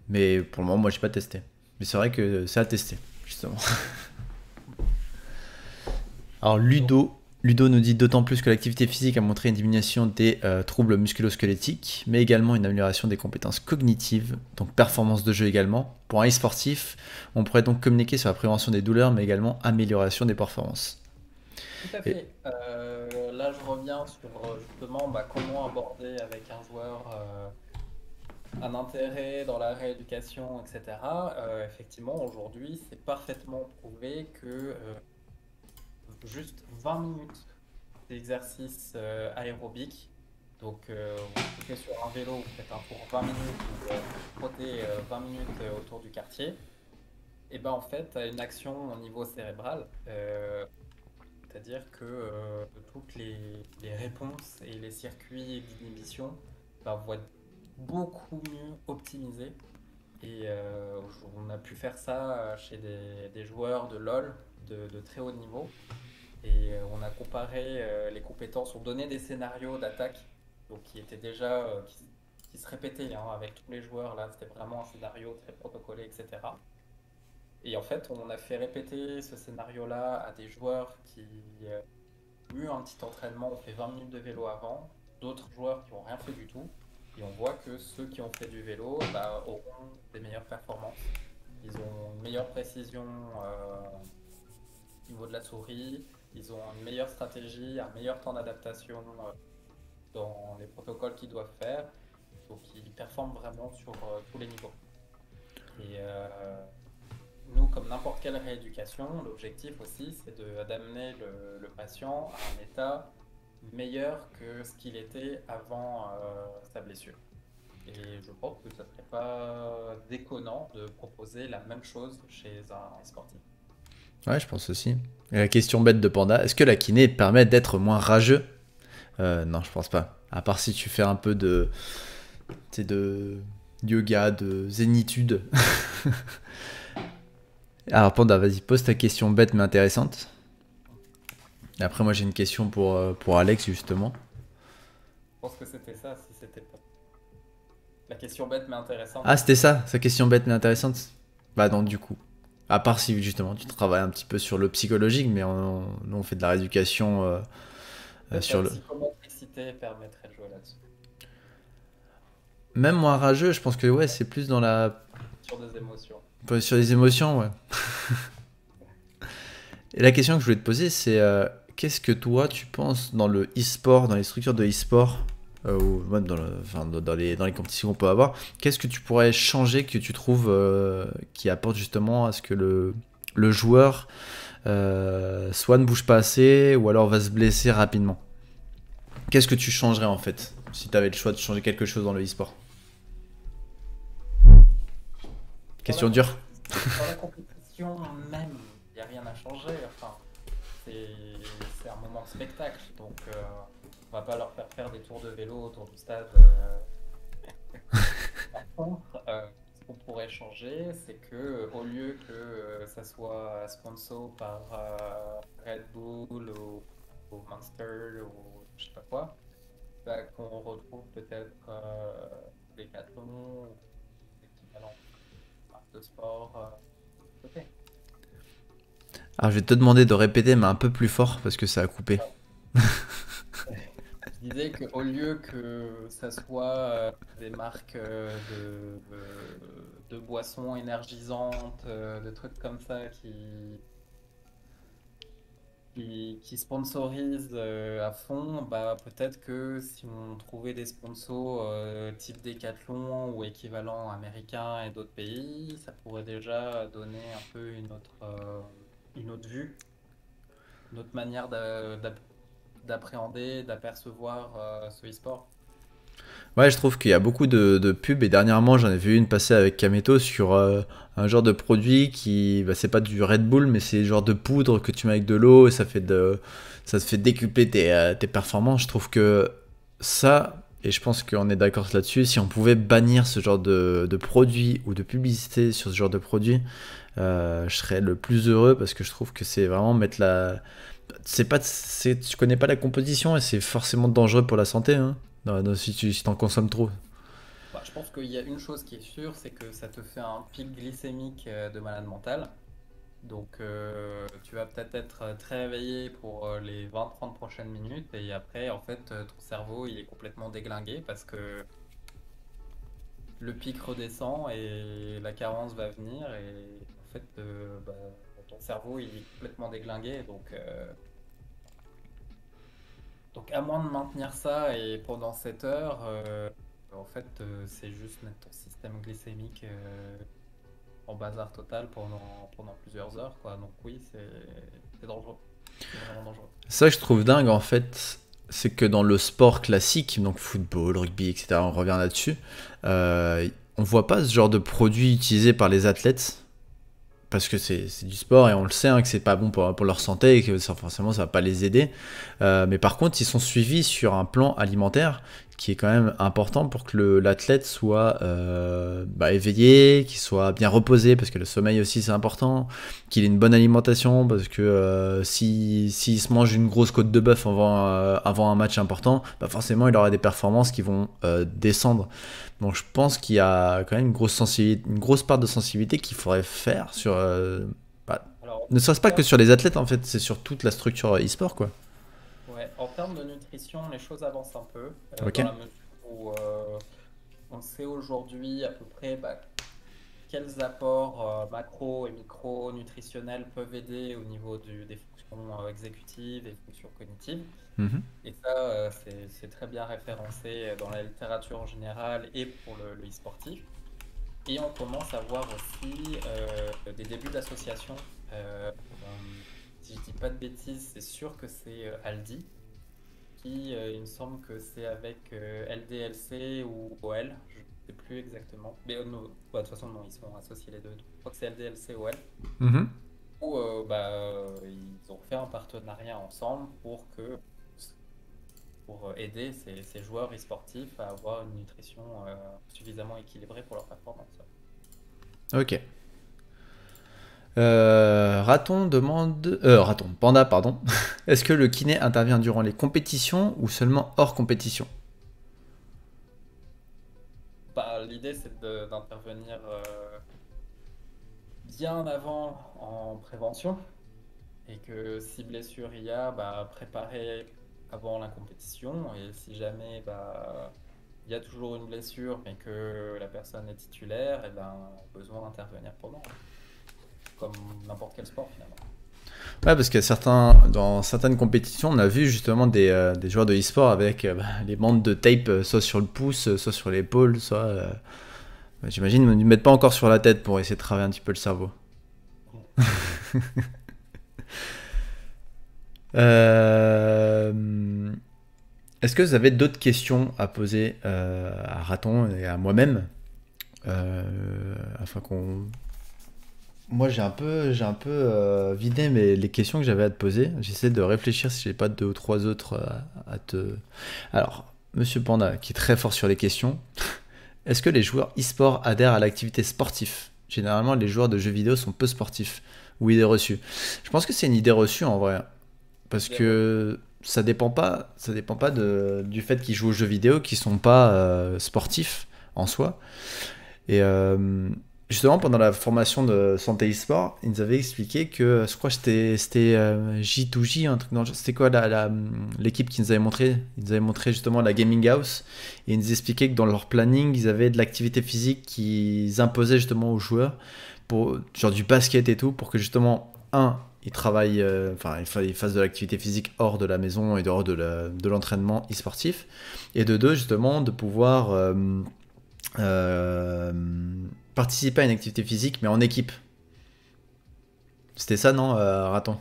Mais pour le moment, moi, j'ai pas testé. Mais c'est vrai que c'est à tester, justement. Alors Donc, Ludo nous dit d'autant plus que l'activité physique a montré une diminution des troubles musculo-squelettiques, mais également une amélioration des compétences cognitives, donc performance de jeu également. Pour un e-sportif, on pourrait donc communiquer sur la prévention des douleurs, mais également amélioration des performances. Tout à Et fait. Là, je reviens sur justement comment aborder avec un joueur un intérêt dans la rééducation, etc. Effectivement, aujourd'hui, c'est parfaitement prouvé que juste 20 minutes d'exercice aérobique, donc vous foutez sur un vélo, vous faites un tour 20 minutes, vous trottez 20 minutes autour du quartier, et ben en fait, tu as une action au niveau cérébral. C'est-à-dire que toutes les réponses et les circuits d'inhibition vont être beaucoup mieux optimisés. Et on a pu faire ça chez des joueurs de LoL de très haut niveau. Et on a comparé les compétences, on donnait des scénarios d'attaque donc qui étaient déjà qui se répétaient hein, avec tous les joueurs. Là, c'était vraiment un scénario très protocolé, etc. Et en fait, on a fait répéter ce scénario-là à des joueurs qui ont eu un petit entraînement, on fait 20 minutes de vélo avant, d'autres joueurs qui n'ont rien fait du tout. Et on voit que ceux qui ont fait du vélo auront des meilleures performances. Ils ont une meilleure précision au niveau de la souris, ils ont une meilleure stratégie, un meilleur temps d'adaptation dans les protocoles qu'ils doivent faire. Donc ils performent vraiment sur tous les niveaux. Et nous, comme n'importe quelle rééducation, l'objectif aussi, c'est d'amener le patient à un état meilleur que ce qu'il était avant sa blessure. Et je pense que ça ne serait pas déconnant de proposer la même chose chez un sportif. ouais, je pense aussi. Et la question bête de Panda, est-ce que la kiné permet d'être moins rageux? Non, je pense pas. À part si tu fais un peu de yoga, de zénitude. Alors Panda, vas-y, pose ta question bête mais intéressante. Et après, moi j'ai une question pour Alex justement. Je pense que c'était ça, si c'était pas. La question bête mais intéressante. Ah, c'était ça, sa question bête mais intéressante? Bah non, du coup. À part si justement tu travailles un petit peu sur le psychologique, mais nous on fait de la rééducation Peut-être sur la le... psychomotricité permettrait de jouer là-dessus. Même moins rageux, je pense que ouais, c'est plus dans la... Sur des émotions. Sur les émotions, ouais. Et la question que je voulais te poser, c'est qu'est-ce que toi tu penses dans le e-sport, dans les structures de e-sport, ou même dans les compétitions qu'on peut avoir, qu'est-ce que tu pourrais changer que tu trouves qui apporte justement à ce que le joueur soit ne bouge pas assez ou alors va se blesser rapidement? Qu'est-ce que tu changerais en fait si tu avais le choix de changer quelque chose dans le e-sport? Question dure. Dans la compétition même, il n'y a rien à changer. Enfin, c'est un moment de spectacle. Donc, on va pas leur faire des tours de vélo autour du stade. Par contre, ce qu'on pourrait changer, c'est que au lieu que ça soit sponsor par Red Bull ou Monster ou je sais pas quoi, qu'on retrouve peut-être Decathlon ou l'équivalent marque de sport. Ok. Alors je vais te demander de répéter mais un peu plus fort parce que ça a coupé. Je disais qu'au lieu que ça soit des marques de boissons énergisantes, de trucs comme ça qui sponsorisent à fond, peut-être que si on trouvait des sponsors type Decathlon ou équivalent américain et d'autres pays, ça pourrait déjà donner un peu une autre vue, une autre manière d'appréhender, d'apercevoir ce e-sport. Ouais, je trouve qu'il y a beaucoup de pubs et dernièrement j'en ai vu une passer avec Kameto sur un genre de produit qui, bah, c'est pas du Red Bull mais c'est le genre de poudre que tu mets avec de l'eau et ça te fait décupler tes performances. Je trouve que ça, et je pense qu'on est d'accord là-dessus, si on pouvait bannir ce genre de produit ou de publicité sur ce genre de produit, je serais le plus heureux parce que je trouve que c'est vraiment mettre la... Tu connais pas la composition et c'est forcément dangereux pour la santé, hein. Non, non, si t'en consommes trop. Je pense qu'il y a une chose qui est sûre, c'est que ça te fait un pic glycémique de malade mental. Donc, tu vas peut-être être très éveillé pour les 20-30 prochaines minutes et après, en fait, ton cerveau, il est complètement déglingué parce que le pic redescend et la carence va venir et en fait, bah, ton cerveau, il est complètement déglingué. Donc à moins de maintenir ça et pendant 7 heures, en fait, c'est juste mettre ton système glycémique en bazar total pendant plusieurs heures, quoi. Donc oui, c'est dangereux. C'est vraiment dangereux. Ça que je trouve dingue en fait, c'est que dans le sport classique, donc football, rugby, etc., on revient là-dessus, on voit pas ce genre de produit utilisé par les athlètes parce que c'est du sport et on le sait hein, que c'est pas bon pour leur santé et que ça, forcément ça va pas les aider. Mais par contre, ils sont suivis sur un plan alimentaire qui est quand même important pour que l'athlète soit éveillé, qu'il soit bien reposé, parce que le sommeil aussi c'est important, qu'il ait une bonne alimentation, parce que s'il se mange une grosse côte de bœuf avant un match important, bah forcément il aura des performances qui vont descendre. Donc je pense qu'il y a quand même une grosse part de sensibilité qu'il faudrait faire sur... bah, Alors, ne serait-ce en pas que termes, sur les athlètes en fait, c'est sur toute la structure e-sport quoi. ouais, en termes de nutrition, les choses avancent un peu Ok. dans la mesure où on sait aujourd'hui à peu près bah, quels apports macro et micro nutritionnels peuvent aider au niveau des fonctions exécutives et fonctions cognitives. Mhm. Et ça, c'est très bien référencé dans la littérature en général et pour le e-sportif. Et on commence à voir aussi des débuts d'associations. Si je dis pas de bêtises, c'est sûr que c'est Aldi, qui, il me semble que c'est avec LDLC ou OL, je ne sais plus exactement. Mais non, bah, de toute façon, non, ils sont associés les deux. Donc, je crois que c'est LDLC OL. Mhm. Où ils ont fait un partenariat ensemble pour aider ces joueurs e-sportifs à avoir une nutrition suffisamment équilibrée pour leur performance. Ok. Panda, pardon. Est-ce que le kiné intervient durant les compétitions ou seulement hors compétition? Bah, l'idée, c'est d'intervenir bien avant en prévention et que si blessure il y a, bah, préparer avant la compétition et si jamais bah, il y a toujours une blessure mais que la personne est titulaire, et ben, besoin d'intervenir pendant, comme n'importe quel sport finalement. Ouais, parce que dans certaines compétitions, on a vu justement des joueurs de e-sport avec les bandes de tape soit sur le pouce, soit sur l'épaule, soit. J'imagine, ils ne mettent pas encore sur la tête pour essayer de travailler un petit peu le cerveau. Euh, Est-ce que vous avez d'autres questions à poser à Raton et à moi-même afin qu'on. Moi, j'ai un peu vidé les questions que j'avais à te poser. J'essaie de réfléchir si j'ai pas deux ou trois autres à te. Alors, Monsieur Panda, qui est très fort sur les questions, est-ce que les joueurs e-sport adhèrent à l'activité sportive? Généralement, les joueurs de jeux vidéo sont peu sportifs ou idée reçue. Je pense que c'est une idée reçue en vrai, parce Idée reçue. que ça dépend pas du fait qu'ils jouent aux jeux vidéo, qui sont pas sportifs en soi. Et justement, pendant la formation de santé e-sport, ils nous avaient expliqué que, je crois que c'était J2J, un truc dans le genre. C'était quoi l'équipe qui nous avait montré? Ils nous avaient montré justement la Gaming House. Et ils nous expliquaient que dans leur planning, ils avaient de l'activité physique qu'ils imposaient justement aux joueurs, genre du basket et tout, pour que justement, ils travaillent, ils fassent de l'activité physique hors de la maison et dehors de l'entraînement e-sportif. Et de deux, justement, de pouvoir euh, participer à une activité physique, mais en équipe. C'était ça, non, Raton?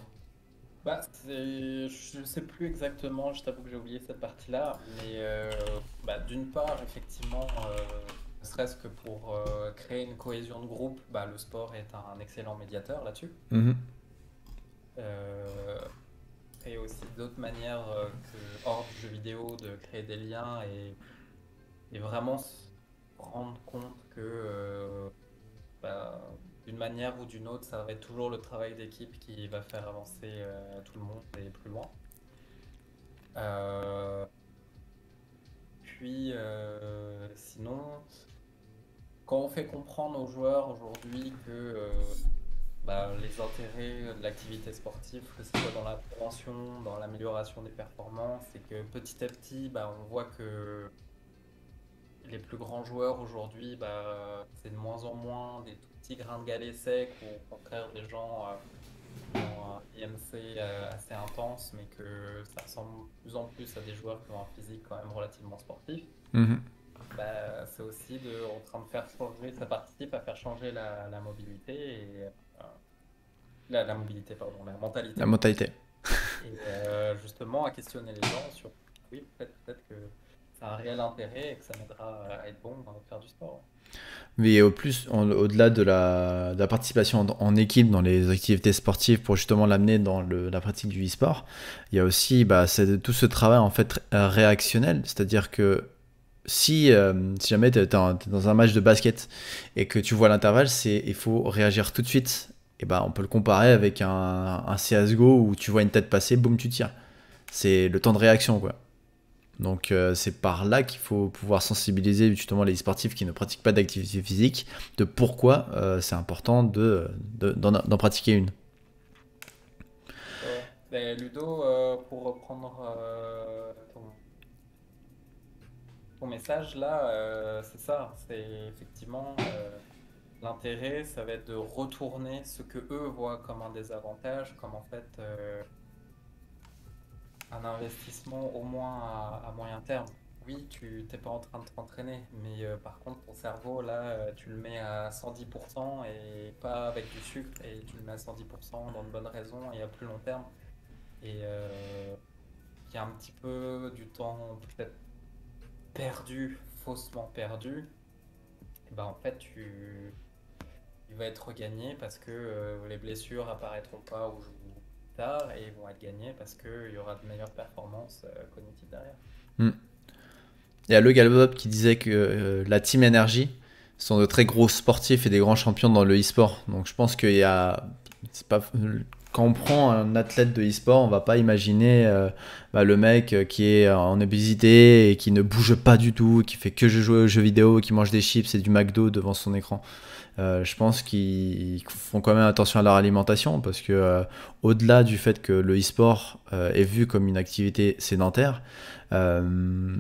Bah, je sais plus exactement, je t'avoue que j'ai oublié cette partie-là, mais bah, d'une part, effectivement, ne serait-ce que pour créer une cohésion de groupe, bah, le sport est un excellent médiateur là-dessus. Mhm. Euh, et aussi d'autres manières que hors du jeu vidéo de créer des liens et vraiment se rendre compte que bah, d'une manière ou d'une autre, ça va être toujours le travail d'équipe qui va faire avancer tout le monde et plus loin. Euh, Sinon, quand on fait comprendre aux joueurs aujourd'hui que les intérêts de l'activité sportive, que ce soit dans la prévention, dans l'amélioration des performances, c'est que petit à petit, on voit que les plus grands joueurs aujourd'hui, c'est de moins en moins des tout petits grains de galets secs ou au contraire des gens qui ont un IMC assez intense, mais que ça ressemble de plus en plus à des joueurs qui ont un physique quand même relativement sportif. Mhm. C'est aussi en train de faire changer, ça participe à faire changer la mobilité et la mobilité, pardon, la mentalité. La mentalité. Et justement à questionner les gens sur oui, peut-être que ça a un réel intérêt et que ça m'aidera à être bon à faire du sport. Mais au plus, au-delà de la participation en équipe dans les activités sportives pour justement l'amener dans la pratique du e-sport, il y a aussi tout ce travail en fait réactionnel, c'est-à-dire que si jamais tu es dans un match de basket et que tu vois l'intervalle, il faut réagir tout de suite. Et on peut le comparer avec un CSGO où tu vois une tête passer, boum, tu tires. C'est le temps de réaction, quoi. Donc c'est par là qu'il faut pouvoir sensibiliser justement les sportifs qui ne pratiquent pas d'activité physique de pourquoi c'est important d'en pratiquer une. Ludo, pour reprendre ton message là, c'est ça, c'est effectivement l'intérêt, ça va être de retourner ce que eux voient comme un désavantage, comme en fait un investissement au moins à moyen terme. Oui, tu n'es pas en train de t'entraîner, mais par contre, ton cerveau, là, tu le mets à 110% et pas avec du sucre, et tu le mets à 110% dans de bonnes raisons et à plus long terme. Et il y a un petit peu du temps peut-être perdu, faussement perdu, et en fait, il va être regagné parce que les blessures apparaîtront pas ou tard et vont être gagnées parce qu'il y aura de meilleures performances cognitives derrière. Mm. Il y a Le Galbop qui disait que la Team Energy sont de très gros sportifs et des grands champions dans le e-sport. Donc je pense qu'il y a... C'est pas... Quand on prend un athlète de e-sport, on va pas imaginer le mec qui est en obésité et qui ne bouge pas du tout, qui fait que jouer aux jeux vidéo, qui mange des chips et du McDo devant son écran. Je pense qu'ils font quand même attention à leur alimentation parce que au-delà du fait que le e-sport est vu comme une activité sédentaire, il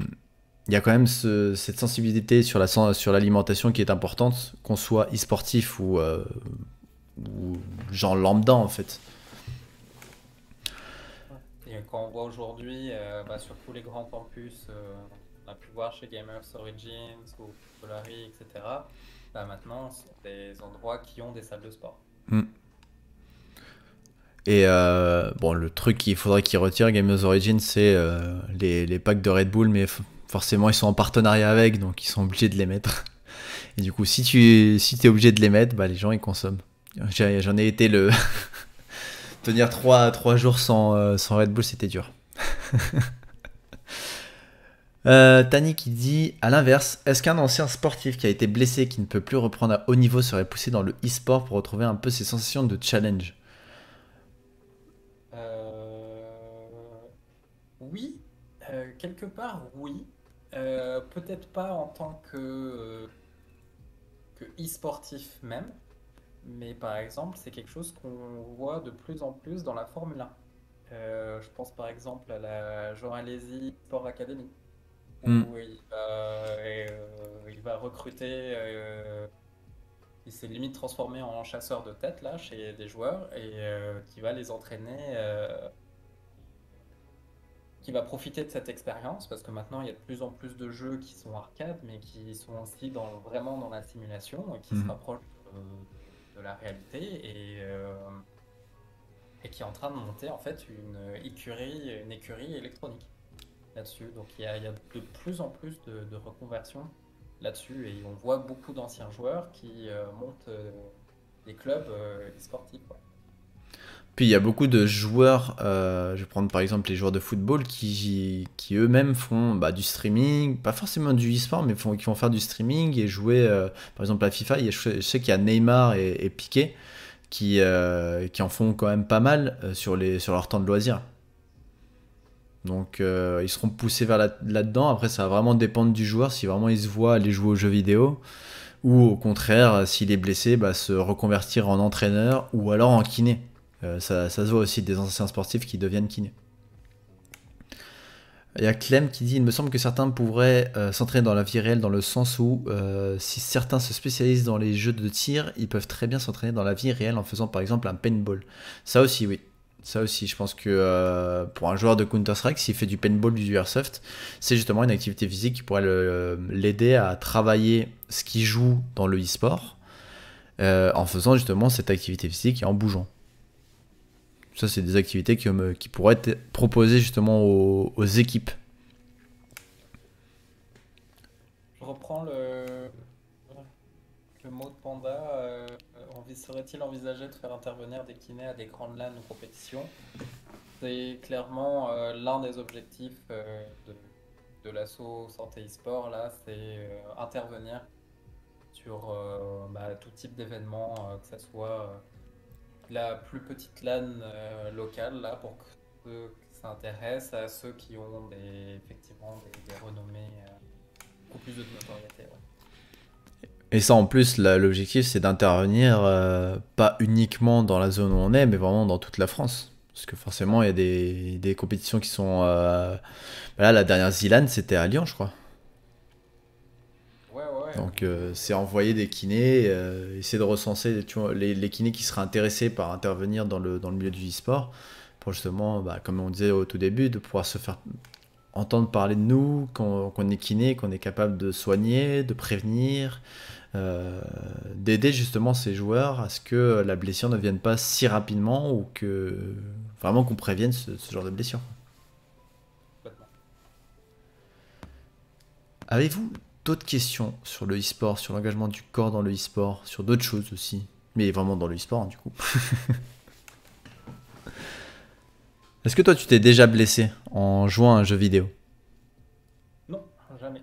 y a quand même cette sensibilité sur l'alimentation qui est importante, qu'on soit e-sportif ou genre lambda en fait. Et quand on voit aujourd'hui, sur tous les grands campus, on a pu voir chez Gamers Origins ou Polari, etc. Maintenant, ce sont des endroits qui ont des salles de sport. Et le truc qu'il faudrait qu'ils retirent Gamers Origins, c'est les packs de Red Bull, mais forcément ils sont en partenariat avec, donc ils sont obligés de les mettre. Et du coup, si t'es obligé de les mettre, les gens ils consomment. J'en ai été le tenir 3 jours sans Red Bull, c'était dur. Tani qui dit à l'inverse, est-ce qu'un ancien sportif qui a été blessé, qui ne peut plus reprendre à haut niveau, serait poussé dans le e-sport pour retrouver un peu ses sensations de challenge? Oui, quelque part oui. Peut-être pas en tant que e-sportif même, mais par exemple c'est quelque chose qu'on voit de plus en plus dans la Formule 1. Je pense par exemple à la Jean Alesi Sport Academy, où il va recruter, il s'est limite transformé en chasseur de tête là chez des joueurs et qui va les entraîner, qui va profiter de cette expérience parce que maintenant il y a de plus en plus de jeux qui sont arcades mais qui sont aussi vraiment dans la simulation et qui se rapprochent de la réalité et qui est en train de monter en fait une écurie électronique là-dessus. Donc il y a de plus en plus de reconversions là-dessus et on voit beaucoup d'anciens joueurs qui montent des clubs sportifs. Puis il y a beaucoup de joueurs, je vais prendre par exemple les joueurs de football qui eux-mêmes font du streaming, pas forcément du e-sport, mais qui vont faire du streaming et jouer par exemple à FIFA. Je sais qu'il y a Neymar et Piqué qui en font quand même pas mal sur leur temps de loisirs. Donc ils seront poussés vers là-dedans. Après ça va vraiment dépendre du joueur, si vraiment il se voit aller jouer aux jeux vidéo Ou au contraire, s'il est blessé, bah, se reconvertir en entraîneur ou alors en kiné. Ça se voit aussi des anciens sportifs qui deviennent kinés. Il y a Clem qui dit: il me semble que certains pourraient s'entraîner dans la vie réelle, dans le sens où si certains se spécialisent dans les jeux de tir, ils peuvent très bien s'entraîner dans la vie réelle en faisant par exemple un paintball. Ça aussi, oui. Ça aussi, je pense que pour un joueur de Counter-Strike, s'il fait du paintball, du airsoft, c'est justement une activité physique qui pourrait l'aider à travailler ce qu'il joue dans le e-sport en faisant justement cette activité physique et en bougeant. Ça, c'est des activités qui pourraient être proposées justement aux équipes. Je reprends le mot de Panda. Serait-il envisagé de faire intervenir des kinés à des grandes LAN ou compétitions? C'est clairement l'un des objectifs de l'asso Santé e-sport, là, c'est intervenir sur tout type d'événement, que ce soit la plus petite LAN locale, là, pour que ceux qui s'intéressent à ceux qui ont effectivement des renommées, beaucoup plus de notoriété. Ouais. Et ça, en plus, l'objectif, c'est d'intervenir pas uniquement dans la zone où on est, mais vraiment dans toute la France. Parce que forcément, il y a des compétitions qui sont... Là, la dernière ZLAN, c'était à Lyon, je crois. Ouais. Donc, c'est envoyer des kinés, essayer de recenser les kinés qui seraient intéressés par intervenir dans le milieu du e-sport, pour justement, comme on disait au tout début, de pouvoir se faire entendre parler de nous, qu'on est kiné, qu'on est capable de soigner, de prévenir, d'aider justement ces joueurs à ce que la blessure ne vienne pas si rapidement ou que vraiment qu'on prévienne ce genre de blessure. Avez-vous d'autres questions sur le e-sport, sur l'engagement du corps dans le e-sport, sur d'autres choses aussi, mais vraiment dans le e-sport hein, du coup. Est-ce que toi tu t'es déjà blessé en jouant à un jeu vidéo? Non, jamais.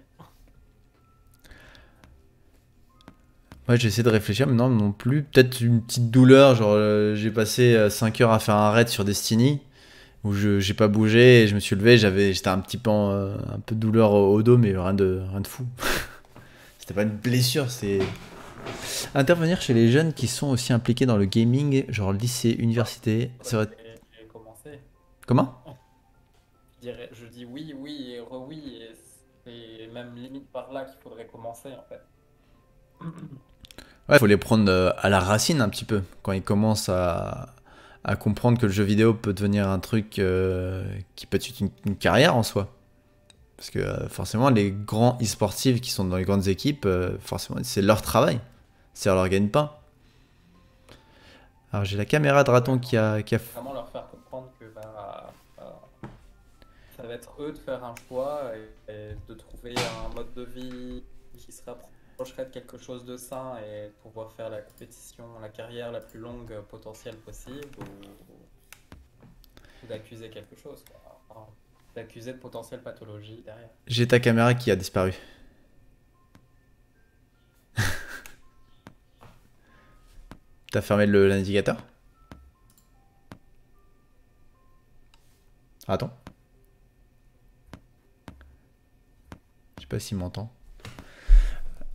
Ouais, j'ai essayé de réfléchir, mais non plus. Peut-être une petite douleur, genre j'ai passé 5 heures à faire un raid sur Destiny, où j'ai pas bougé, et je me suis levé, j'étais un petit peu un peu de douleur au dos, mais rien de fou. C'était pas une blessure, c'est... Intervenir chez les jeunes qui sont aussi impliqués dans le gaming, genre lycée, université, ça aurait... Comment? Je dis oui et oui, et c'est même limite par là qu'il faudrait commencer en fait. Ouais, il faut les prendre à la racine un petit peu, quand ils commencent à comprendre que le jeu vidéo peut devenir un truc qui peut être une carrière en soi. Parce que forcément, les grands e-sportifs qui sont dans les grandes équipes, forcément, c'est leur travail. C'est leur gagne-pain. Alors j'ai la caméra de Raton qui a... Vraiment leur faire comprendre que ça va être eux de faire un choix et de trouver un mode de vie qui se rapprocherait de quelque chose de sain et pouvoir faire la compétition, la carrière la plus longue potentielle possible ou d'accuser quelque chose, quoi. Enfin, d'accuser de potentielle pathologie derrière. J'ai ta caméra qui a disparu. T'as fermé l'indicateur? Attends. Je sais pas s'il m'entend.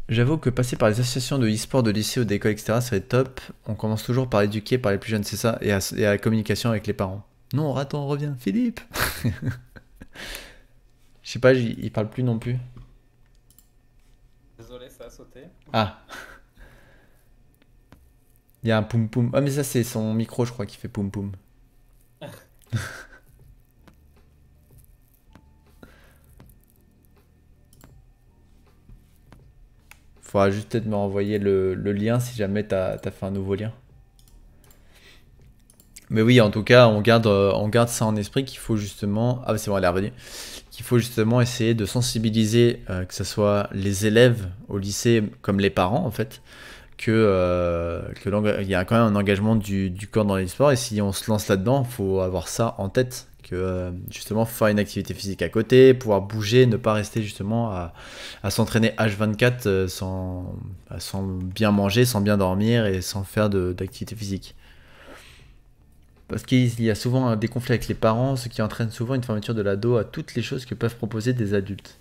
J'avoue que passer par les associations de e-sport, de lycée ou d'école, etc. serait top. On commence toujours par éduquer, par les plus jeunes, c'est ça, et à la communication avec les parents. Non, Raton, reviens, Philippe. Je sais pas, il parle plus non plus. Désolé, ça a sauté. Ah. Il y a un poum poum. Ah mais ça c'est son micro je crois qui fait poum poum. Faudra juste peut-être me renvoyer le lien si jamais t'as fait un nouveau lien. Mais oui, en tout cas, on garde ça en esprit qu'il faut justement... Ah c'est bon, elle est revenue. Qu'il faut justement essayer de sensibiliser, que ce soit les élèves au lycée comme les parents en fait, qu'il y a quand même un engagement du corps dans les sports, et si on se lance là-dedans, il faut avoir ça en tête, que justement faut faire une activité physique à côté, pouvoir bouger, ne pas rester justement à s'entraîner H24 sans bien manger, sans bien dormir et sans faire d'activité physique. Parce qu'il y a souvent des conflits avec les parents, ce qui entraîne souvent une fermeture de l'ado à toutes les choses que peuvent proposer des adultes.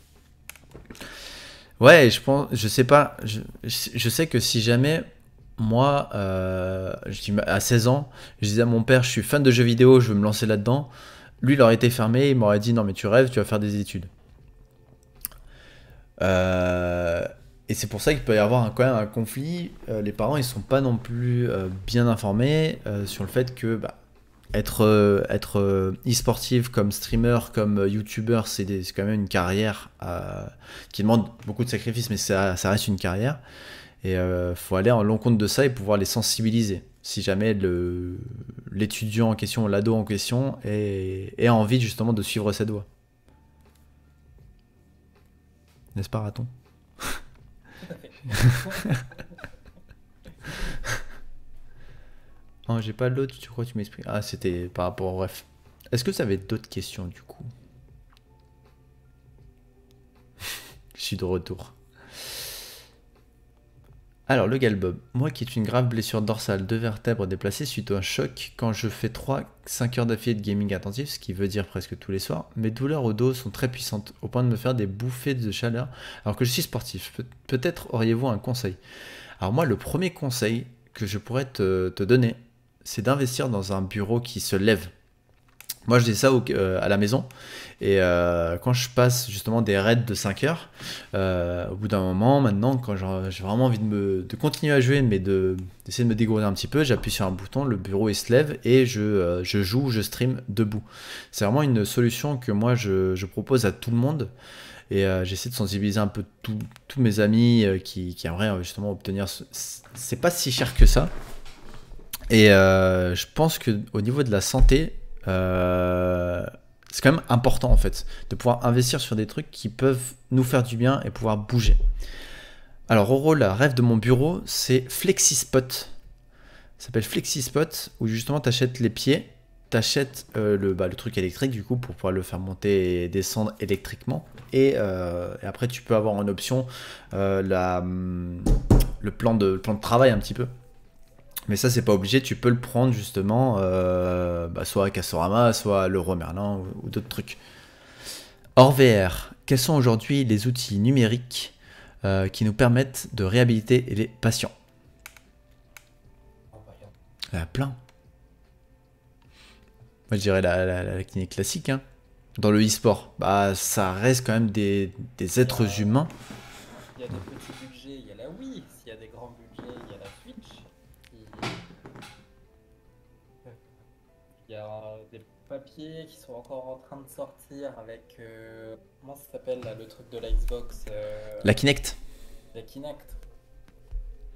Ouais, je pense, je sais pas, je sais que si jamais, moi, à 16 ans, je disais à mon père, je suis fan de jeux vidéo, je veux me lancer là-dedans, lui, il aurait été fermé, il m'aurait dit, non, mais tu rêves, tu vas faire des études. Euh, et c'est pour ça qu'il peut y avoir quand même un conflit. Les parents, ils sont pas non plus bien informés sur le fait que être e-sportif comme streamer, comme youtubeur, c'est quand même une carrière qui demande beaucoup de sacrifices, mais ça reste une carrière. Et faut aller en l'encontre de ça et pouvoir les sensibiliser. Si jamais l'étudiant en question, l'ado en question, a envie justement de suivre cette voie. N'est-ce pas, raton? Tout à fait. Non, j'ai pas l'autre, tu crois que tu m'expliques? Ah, c'était par rapport au bref. Est-ce que vous avez d'autres questions du coup? Je suis de retour. Alors, le Galbob. Moi qui ai une grave blessure dorsale, 2 vertèbres déplacées suite à un choc, quand je fais 3-5 heures d'affilée de gaming intensif, ce qui veut dire presque tous les soirs, mes douleurs au dos sont très puissantes, au point de me faire des bouffées de chaleur, alors que je suis sportif. Peut-être auriez-vous un conseil? Alors moi, le premier conseil que je pourrais te donner, c'est d'investir dans un bureau qui se lève. Moi, je dis ça à la maison. Et quand je passe justement des raids de 5 heures, au bout d'un moment, maintenant, quand j'ai vraiment envie de continuer à jouer, mais d'essayer de me dégourdir un petit peu, j'appuie sur un bouton, le bureau il se lève et je joue, je stream debout. C'est vraiment une solution que moi je propose à tout le monde. Et j'essaie de sensibiliser un peu tous mes amis qui aimeraient justement obtenir. C'est pas si cher que ça. Et je pense qu'au niveau de la santé, c'est quand même important en fait de pouvoir investir sur des trucs qui peuvent nous faire du bien et pouvoir bouger. Alors Roro, la rêve de mon bureau, c'est FlexiSpot. Ça s'appelle FlexiSpot, où justement tu achètes les pieds, tu achètes le truc électrique du coup pour pouvoir le faire monter et descendre électriquement. Et après tu peux avoir en option le plan de travail un petit peu. Mais ça, c'est pas obligé, tu peux le prendre justement soit à Castorama, soit à Leroy Merlin ou d'autres trucs. Hors VR, quels sont aujourd'hui les outils numériques qui nous permettent de réhabiliter les patients? Il y en a plein. Moi, je dirais la clinique classique. Hein. Dans le e-sport, ça reste quand même des êtres humains. Il y a des petits budgets, il y a la Wii. S'il y a des grands budgets, il y a la Switch. Il y a des papiers qui sont encore en train de sortir avec. Comment ça s'appelle là, le truc de la Xbox La Kinect. La Kinect.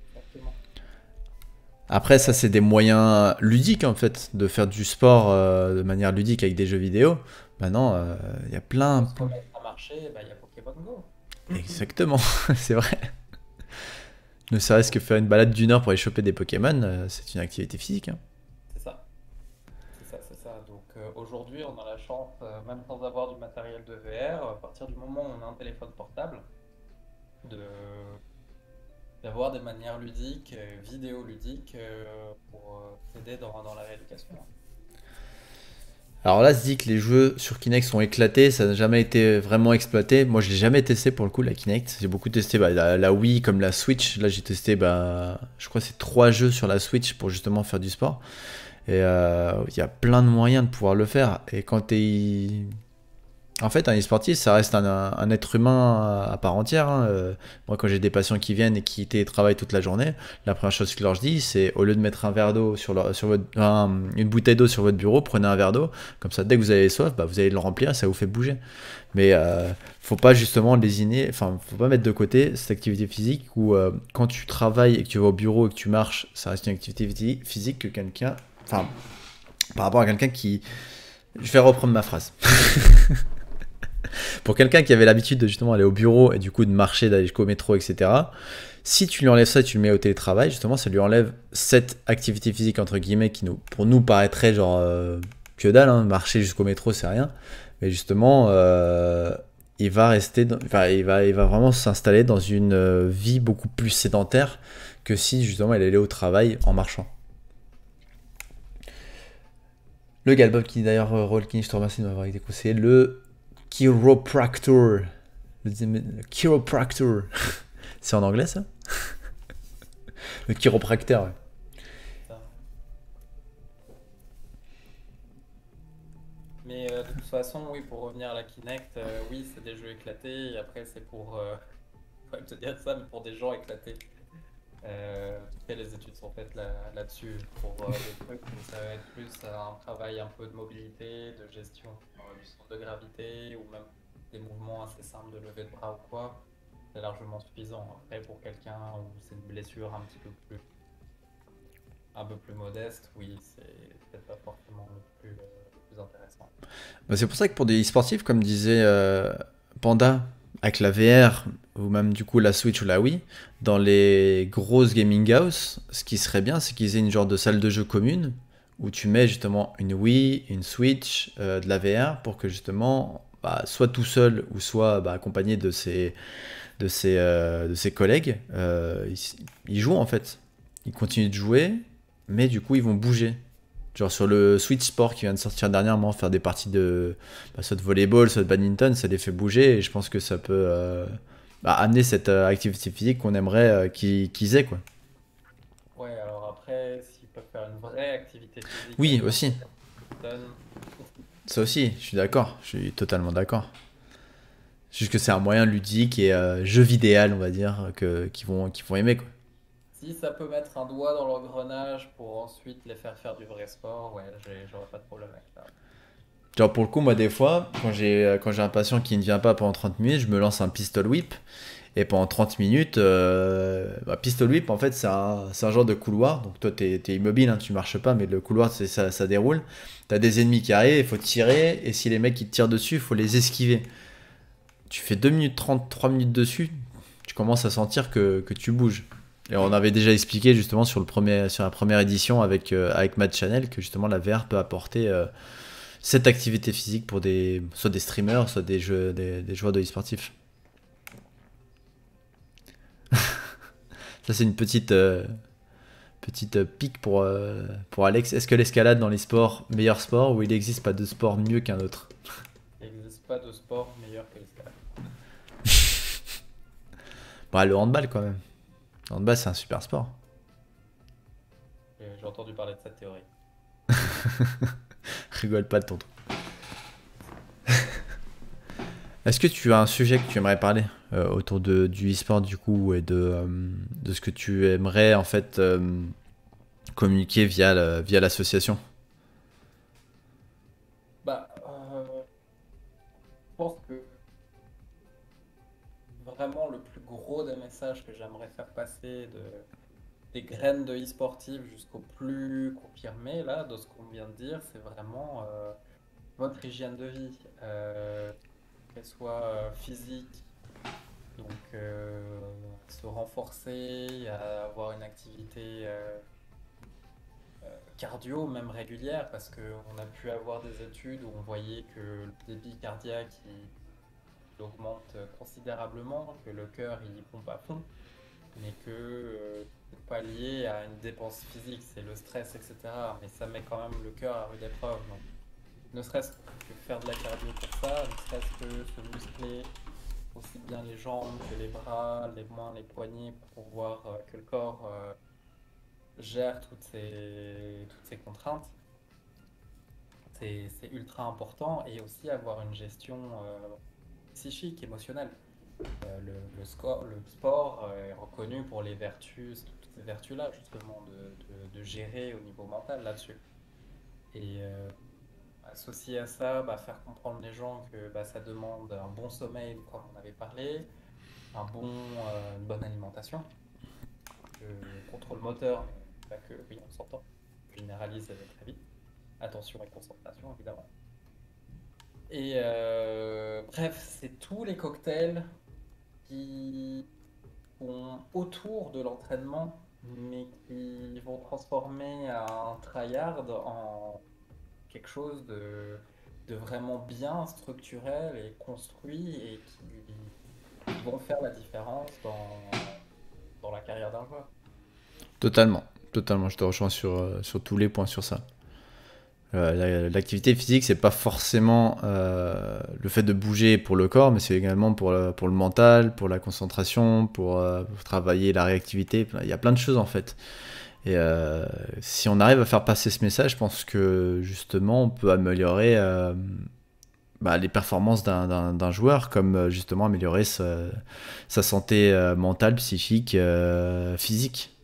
Exactement. Après, ça, c'est des moyens ludiques, en fait, de faire du sport de manière ludique avec des jeux vidéo. Maintenant, il y a plein... Pour se remettre à marcher, il y a Pokémon Go. Exactement, c'est vrai. Ne serait-ce que faire une balade d'1 heure pour aller choper des Pokémon, c'est une activité physique. Hein. C'est ça. C'est ça. Donc aujourd'hui, on a la chance, même sans avoir du matériel de VR, à partir du moment où on a un téléphone portable, de d'avoir des manières ludiques, vidéoludiques, pour s'aider dans la rééducation. Alors là, se dit que les jeux sur Kinect sont éclatés, ça n'a jamais été vraiment exploité. Moi, je l'ai jamais testé pour le coup, la Kinect. J'ai beaucoup testé la Wii comme la Switch. Là, j'ai testé, je crois que c'est 3 jeux sur la Switch pour justement faire du sport. Et il y a plein de moyens de pouvoir le faire. Et quand t'es... En fait, un e-sportif, ça reste un être humain à part entière. Hein. Moi, quand j'ai des patients qui viennent et qui télétravaillent toute la journée, la première chose que je leur dis, c'est au lieu de mettre un verre d'eau une bouteille d'eau sur votre bureau, prenez un verre d'eau. Comme ça, dès que vous avez soif, vous allez le remplir, ça vous fait bouger. Mais faut pas justement faut pas mettre de côté cette activité physique où quand tu travailles et que tu vas au bureau et que tu marches, ça reste une activité physique que quelqu'un... Enfin, par rapport à quelqu'un qui... Je vais reprendre ma phrase. Pour quelqu'un qui avait l'habitude de justement aller au bureau et du coup de marcher, d'aller jusqu'au métro, etc. Si tu lui enlèves ça et tu le mets au télétravail, justement, ça lui enlève cette activité physique entre guillemets qui pour nous paraîtrait genre que dalle, hein, marcher jusqu'au métro c'est rien. Mais justement, il va rester, il va vraiment s'installer dans une vie beaucoup plus sédentaire que si justement il allait au travail en marchant. Le Galbob qui d'ailleurs Rollkin, je te remercie de m'avoir été conseillé. Le chiropractor. Le chiropractor. C'est en anglais ça? Le chiropracteur, ouais. Ça. Mais de toute façon, oui, pour revenir à la Kinect, oui, c'est des jeux éclatés. Et après, c'est pour, faut te dire ça, mais pour des gens éclatés. En tout cas, les études sont faites là-dessus pour des trucs où ça va être plus un travail un peu de mobilité, de gestion du centre de gravité ou même des mouvements assez simples de lever de bras ou quoi. C'est largement suffisant. Après, pour quelqu'un où c'est une blessure un peu plus modeste, oui, c'est peut-être pas forcément le plus intéressant. Bah, c'est pour ça que pour des e-sportifs, comme disait Panda, avec la VR, ou même du coup la Switch ou la Wii, dans les grosses gaming house, ce qui serait bien, c'est qu'ils aient une genre de salle de jeu commune, où tu mets justement une Wii, une Switch, de la VR, pour que justement, bah, soit tout seul, ou soit bah, accompagné de ses collègues, ils jouent en fait. Ils continuent de jouer, mais du coup ils vont bouger. Genre sur le Switch Sport qui vient de sortir dernièrement, faire des parties de bah, soit de volleyball, soit de badminton, ça les fait bouger et je pense que ça peut bah, amener cette activité physique qu'on aimerait qu'ils aient quoi. Ouais, alors après, s'ils peuvent faire une vraie activité physique Oui, avec un aussi. badminton, Ça aussi, je suis d'accord. Je suis totalement d'accord. Juste que c'est un moyen ludique et jeu vidéal, on va dire, qu'ils vont aimer quoi. si ça peut mettre un doigt dans l'engrenage pour ensuite les faire faire du vrai sport, ouais, j'aurais pas de problème avec ça. Genre pour le coup, moi des fois, quand j'ai un patient qui ne vient pas pendant 30 minutes, je me lance un pistol whip. Et pendant 30 minutes, bah, pistol whip, en fait, c'est un genre de couloir. Donc toi, t'es immobile, hein, tu marches pas, mais le couloir, ça déroule. T'as des ennemis qui arrivent, il faut tirer. Et si les mecs qui te tirent dessus, il faut les esquiver. Tu fais 2 minutes 30, 3 minutes dessus, tu commences à sentir que tu bouges. Et on avait déjà expliqué justement sur la première édition avec Matt Chanel que justement la VR peut apporter cette activité physique pour soit des streamers, soit des joueurs de e-sportifs. Ça, c'est une petite pique pour Alex. Est-ce que l'escalade dans les sports, meilleur sport, ou il n'existe pas de sport mieux qu'un autre? Il n'existe pas de sport meilleur que l'escalade. Bah, le handball, quand même. Le handball, c'est un super sport. J'ai entendu parler de cette théorie. Rigole pas de ton truc. Est-ce que tu as un sujet que tu aimerais parler autour du e-sport, du coup, et de ce que tu aimerais, en fait, communiquer via l'association? Bah, je pense que vraiment le plus gros des messages que j'aimerais faire passer des graines de e-sportif jusqu'au plus confirmé, là, de ce qu'on vient de dire, c'est vraiment votre hygiène de vie, qu'elle soit physique, donc se renforcer, avoir une activité cardio, même régulière, parce qu'on a pu avoir des études où on voyait que le débit cardiaque il augmente considérablement, que le cœur il pompe à fond, mais que c'est pas lié à une dépense physique, c'est le stress, etc. Mais ça met quand même le cœur à rude épreuve. Donc, ne serait-ce que faire de la cardio pour ça, ne serait-ce que se muscler aussi bien les jambes que les bras, les mains, les poignets, pour voir que le corps gère toutes ces contraintes. C'est ultra important et aussi avoir une gestion psychique, émotionnelle. Le sport est reconnu pour les vertus, toutes ces vertus-là, justement, de gérer au niveau mental là-dessus. Et associé à ça, bah, faire comprendre les gens que bah, ça demande un bon sommeil, comme on avait parlé, une bonne alimentation, contrôle moteur, pas que, oui, on s'entend, généralise très vite. Attention et concentration, évidemment. Et bref, c'est tous les cocktails qui sont autour de l'entraînement, mais qui vont transformer un tryhard en quelque chose de vraiment bien structurel et construit et qui vont faire la différence dans la carrière d'un joueur. Totalement. Totalement, je te rejoins sur tous les points sur ça. L'activité physique, c'est pas forcément le fait de bouger pour le corps, mais c'est également pour le mental, pour la concentration, pour travailler la réactivité. Il y a plein de choses en fait. Et si on arrive à faire passer ce message, je pense que justement on peut améliorer les performances d'un joueur, comme justement améliorer sa santé mentale, psychique, physique.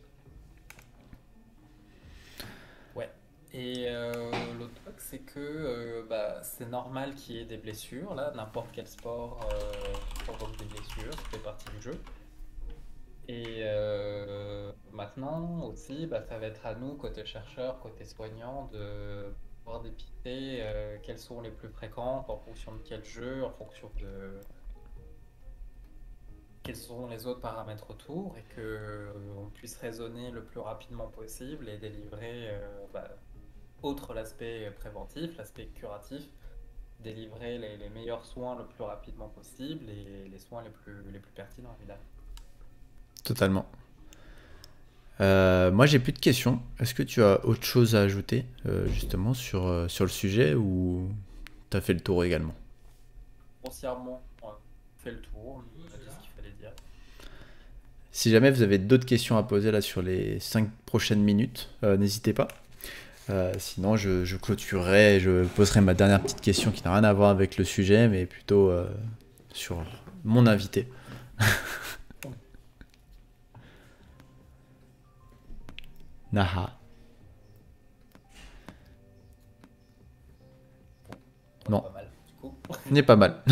Ouais. Et l'autre truc, c'est que c'est normal qu'il y ait des blessures. Là, n'importe quel sport provoque des blessures, ça fait partie du jeu. Et maintenant aussi, ça va être à nous, côté chercheur, côté soignant, de pouvoir dépister quels sont les plus fréquents, en fonction de quel jeu, en fonction de quels sont les autres paramètres autour, et que on puisse raisonner le plus rapidement possible et délivrer, outre l'aspect préventif, l'aspect curatif, délivrer les meilleurs soins le plus rapidement possible et les soins les plus pertinents, évidemment. Totalement. Moi, j'ai plus de questions. Est-ce que tu as autre chose à ajouter justement sur le sujet, ou tu as fait le tour également? Grossièrement, on a fait le tour, on a dit ce qu'il fallait dire. Si jamais vous avez d'autres questions à poser là sur les 5 prochaines minutes, n'hésitez pas. Sinon, je clôturerai et je poserai ma dernière petite question qui n'a rien à voir avec le sujet, mais plutôt sur mon invité. Naha. Non. Pas mal, du coup. N'est pas mal.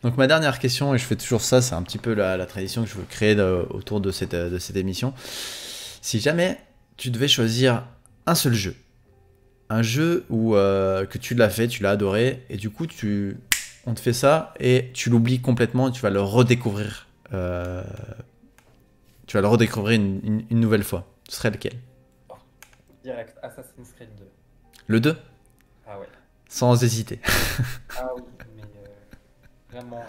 Donc ma dernière question, et je fais toujours ça, c'est un petit peu la tradition que je veux créer autour de cette émission. Si jamais tu devais choisir un seul jeu, un jeu où que tu l'as fait, tu l'as adoré, et du coup on te fait ça et tu l'oublies complètement et tu vas le redécouvrir. Une nouvelle fois. Ce serait lequel? Direct, Assassin's Creed 2. Le 2? Ah ouais. Sans hésiter. Ah oui, mais vraiment,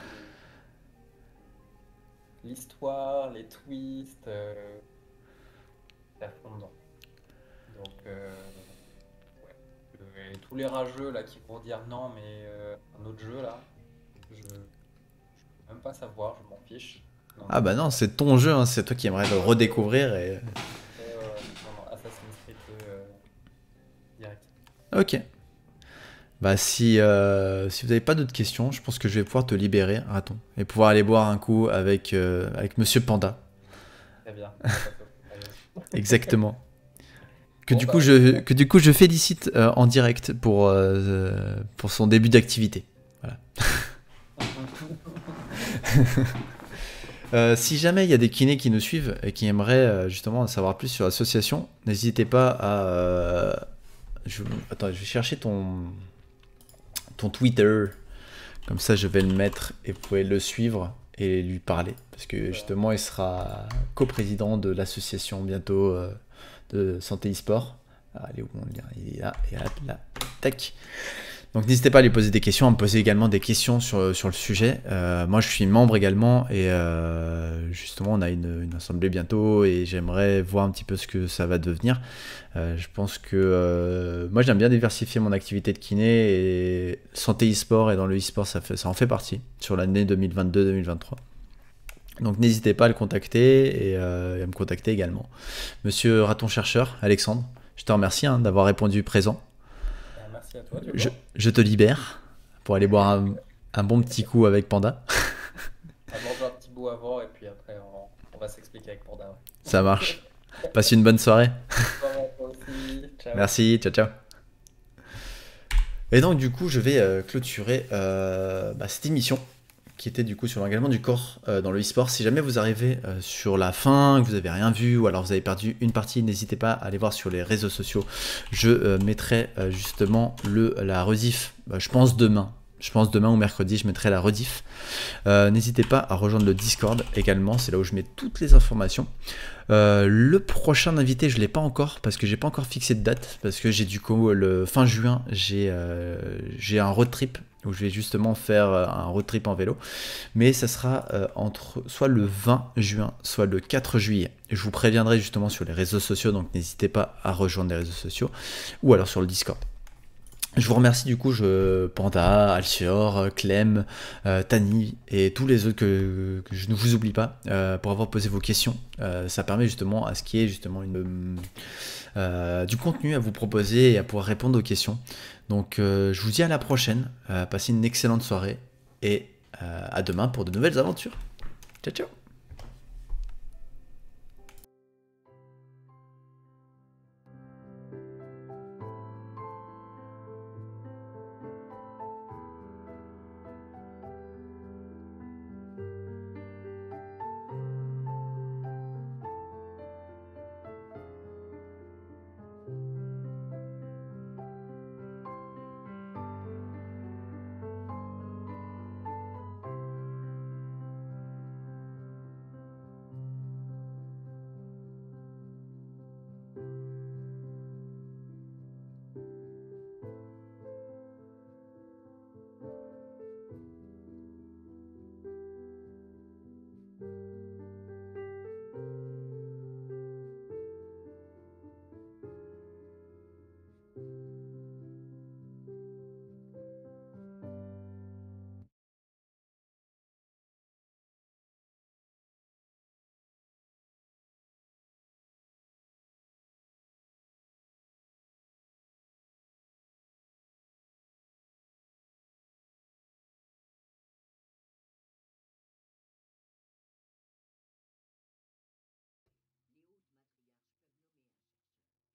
l'histoire, les twists, c'est à fond dedans. Donc, ouais. Et tous les rageux là qui vont dire non, mais un autre jeu là, je veux même pas savoir, je m'en fiche. Donc, Ah bah non, c'est ton jeu, hein, c'est toi qui aimerais le redécouvrir. Et... non, Assassin's Creed 2, direct. Ok. Bah si vous n'avez pas d'autres questions, je pense que je vais pouvoir te libérer, Raton, et pouvoir aller boire un coup avec Monsieur Panda. Très bien. Exactement. Que Bon, du coup je félicite en direct pour son début d'activité. Voilà. Si jamais il y a des kinés qui nous suivent et qui aimeraient justement en savoir plus sur l'association, n'hésitez pas à... Attends, je vais chercher ton Twitter. Comme ça, je vais le mettre et vous pouvez le suivre et lui parler. Parce que justement, il sera coprésident de l'association bientôt de santé e-sport. Allez, où on le lien? Il est là, et là, tac. Donc n'hésitez pas à lui poser des questions, à me poser également des questions sur le sujet. Moi je suis membre également et justement on a une assemblée bientôt et j'aimerais voir un petit peu ce que ça va devenir. Je pense que moi j'aime bien diversifier mon activité de kiné et santé e-sport, et dans le e-sport ça en fait partie sur l'année 2022-2023. Donc n'hésitez pas à le contacter et à me contacter également. Monsieur Raton Chercheur, Alexandre, je te remercie d'avoir répondu présent. Merci à toi. Je te libère pour aller boire un bon petit coup avec Panda. On va manger un petit bout avant et puis après on va s'expliquer avec Panda. Ouais. Ça marche. Passe une bonne soirée. Toi aussi. Ciao. Merci, ciao ciao. Et donc du coup je vais clôturer cette émission qui était du coup sur l'engagement du corps dans le e-sport. Si jamais vous arrivez sur la fin, que vous n'avez rien vu, ou alors vous avez perdu une partie, n'hésitez pas à aller voir sur les réseaux sociaux. Je mettrai justement la rediff, je pense demain ou mercredi, je mettrai la rediff. N'hésitez pas à rejoindre le Discord également, c'est là où je mets toutes les informations. Le prochain invité, je ne l'ai pas encore, parce que j'ai pas encore fixé de date, parce que j'ai du coup le fin juin, j'ai un road trip où je vais justement faire un road trip en vélo, mais ça sera entre soit le 20 juin, soit le 4 juillet. Je vous préviendrai justement sur les réseaux sociaux, donc n'hésitez pas à rejoindre les réseaux sociaux, ou alors sur le Discord. Je vous remercie du coup, Panda, Alcior, Clem, Tani et tous les autres que je ne vous oublie pas pour avoir posé vos questions. Ça permet justement à ce qu'il y ait justement du contenu à vous proposer et à pouvoir répondre aux questions. Donc je vous dis à la prochaine, passez une excellente soirée et à demain pour de nouvelles aventures. Ciao ciao.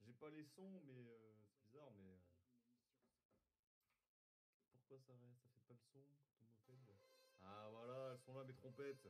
J'ai pas les sons, mais c'est bizarre, mais pourquoi ça fait pas le son quand on m'appelle? Ah voilà, elles sont là mes trompettes.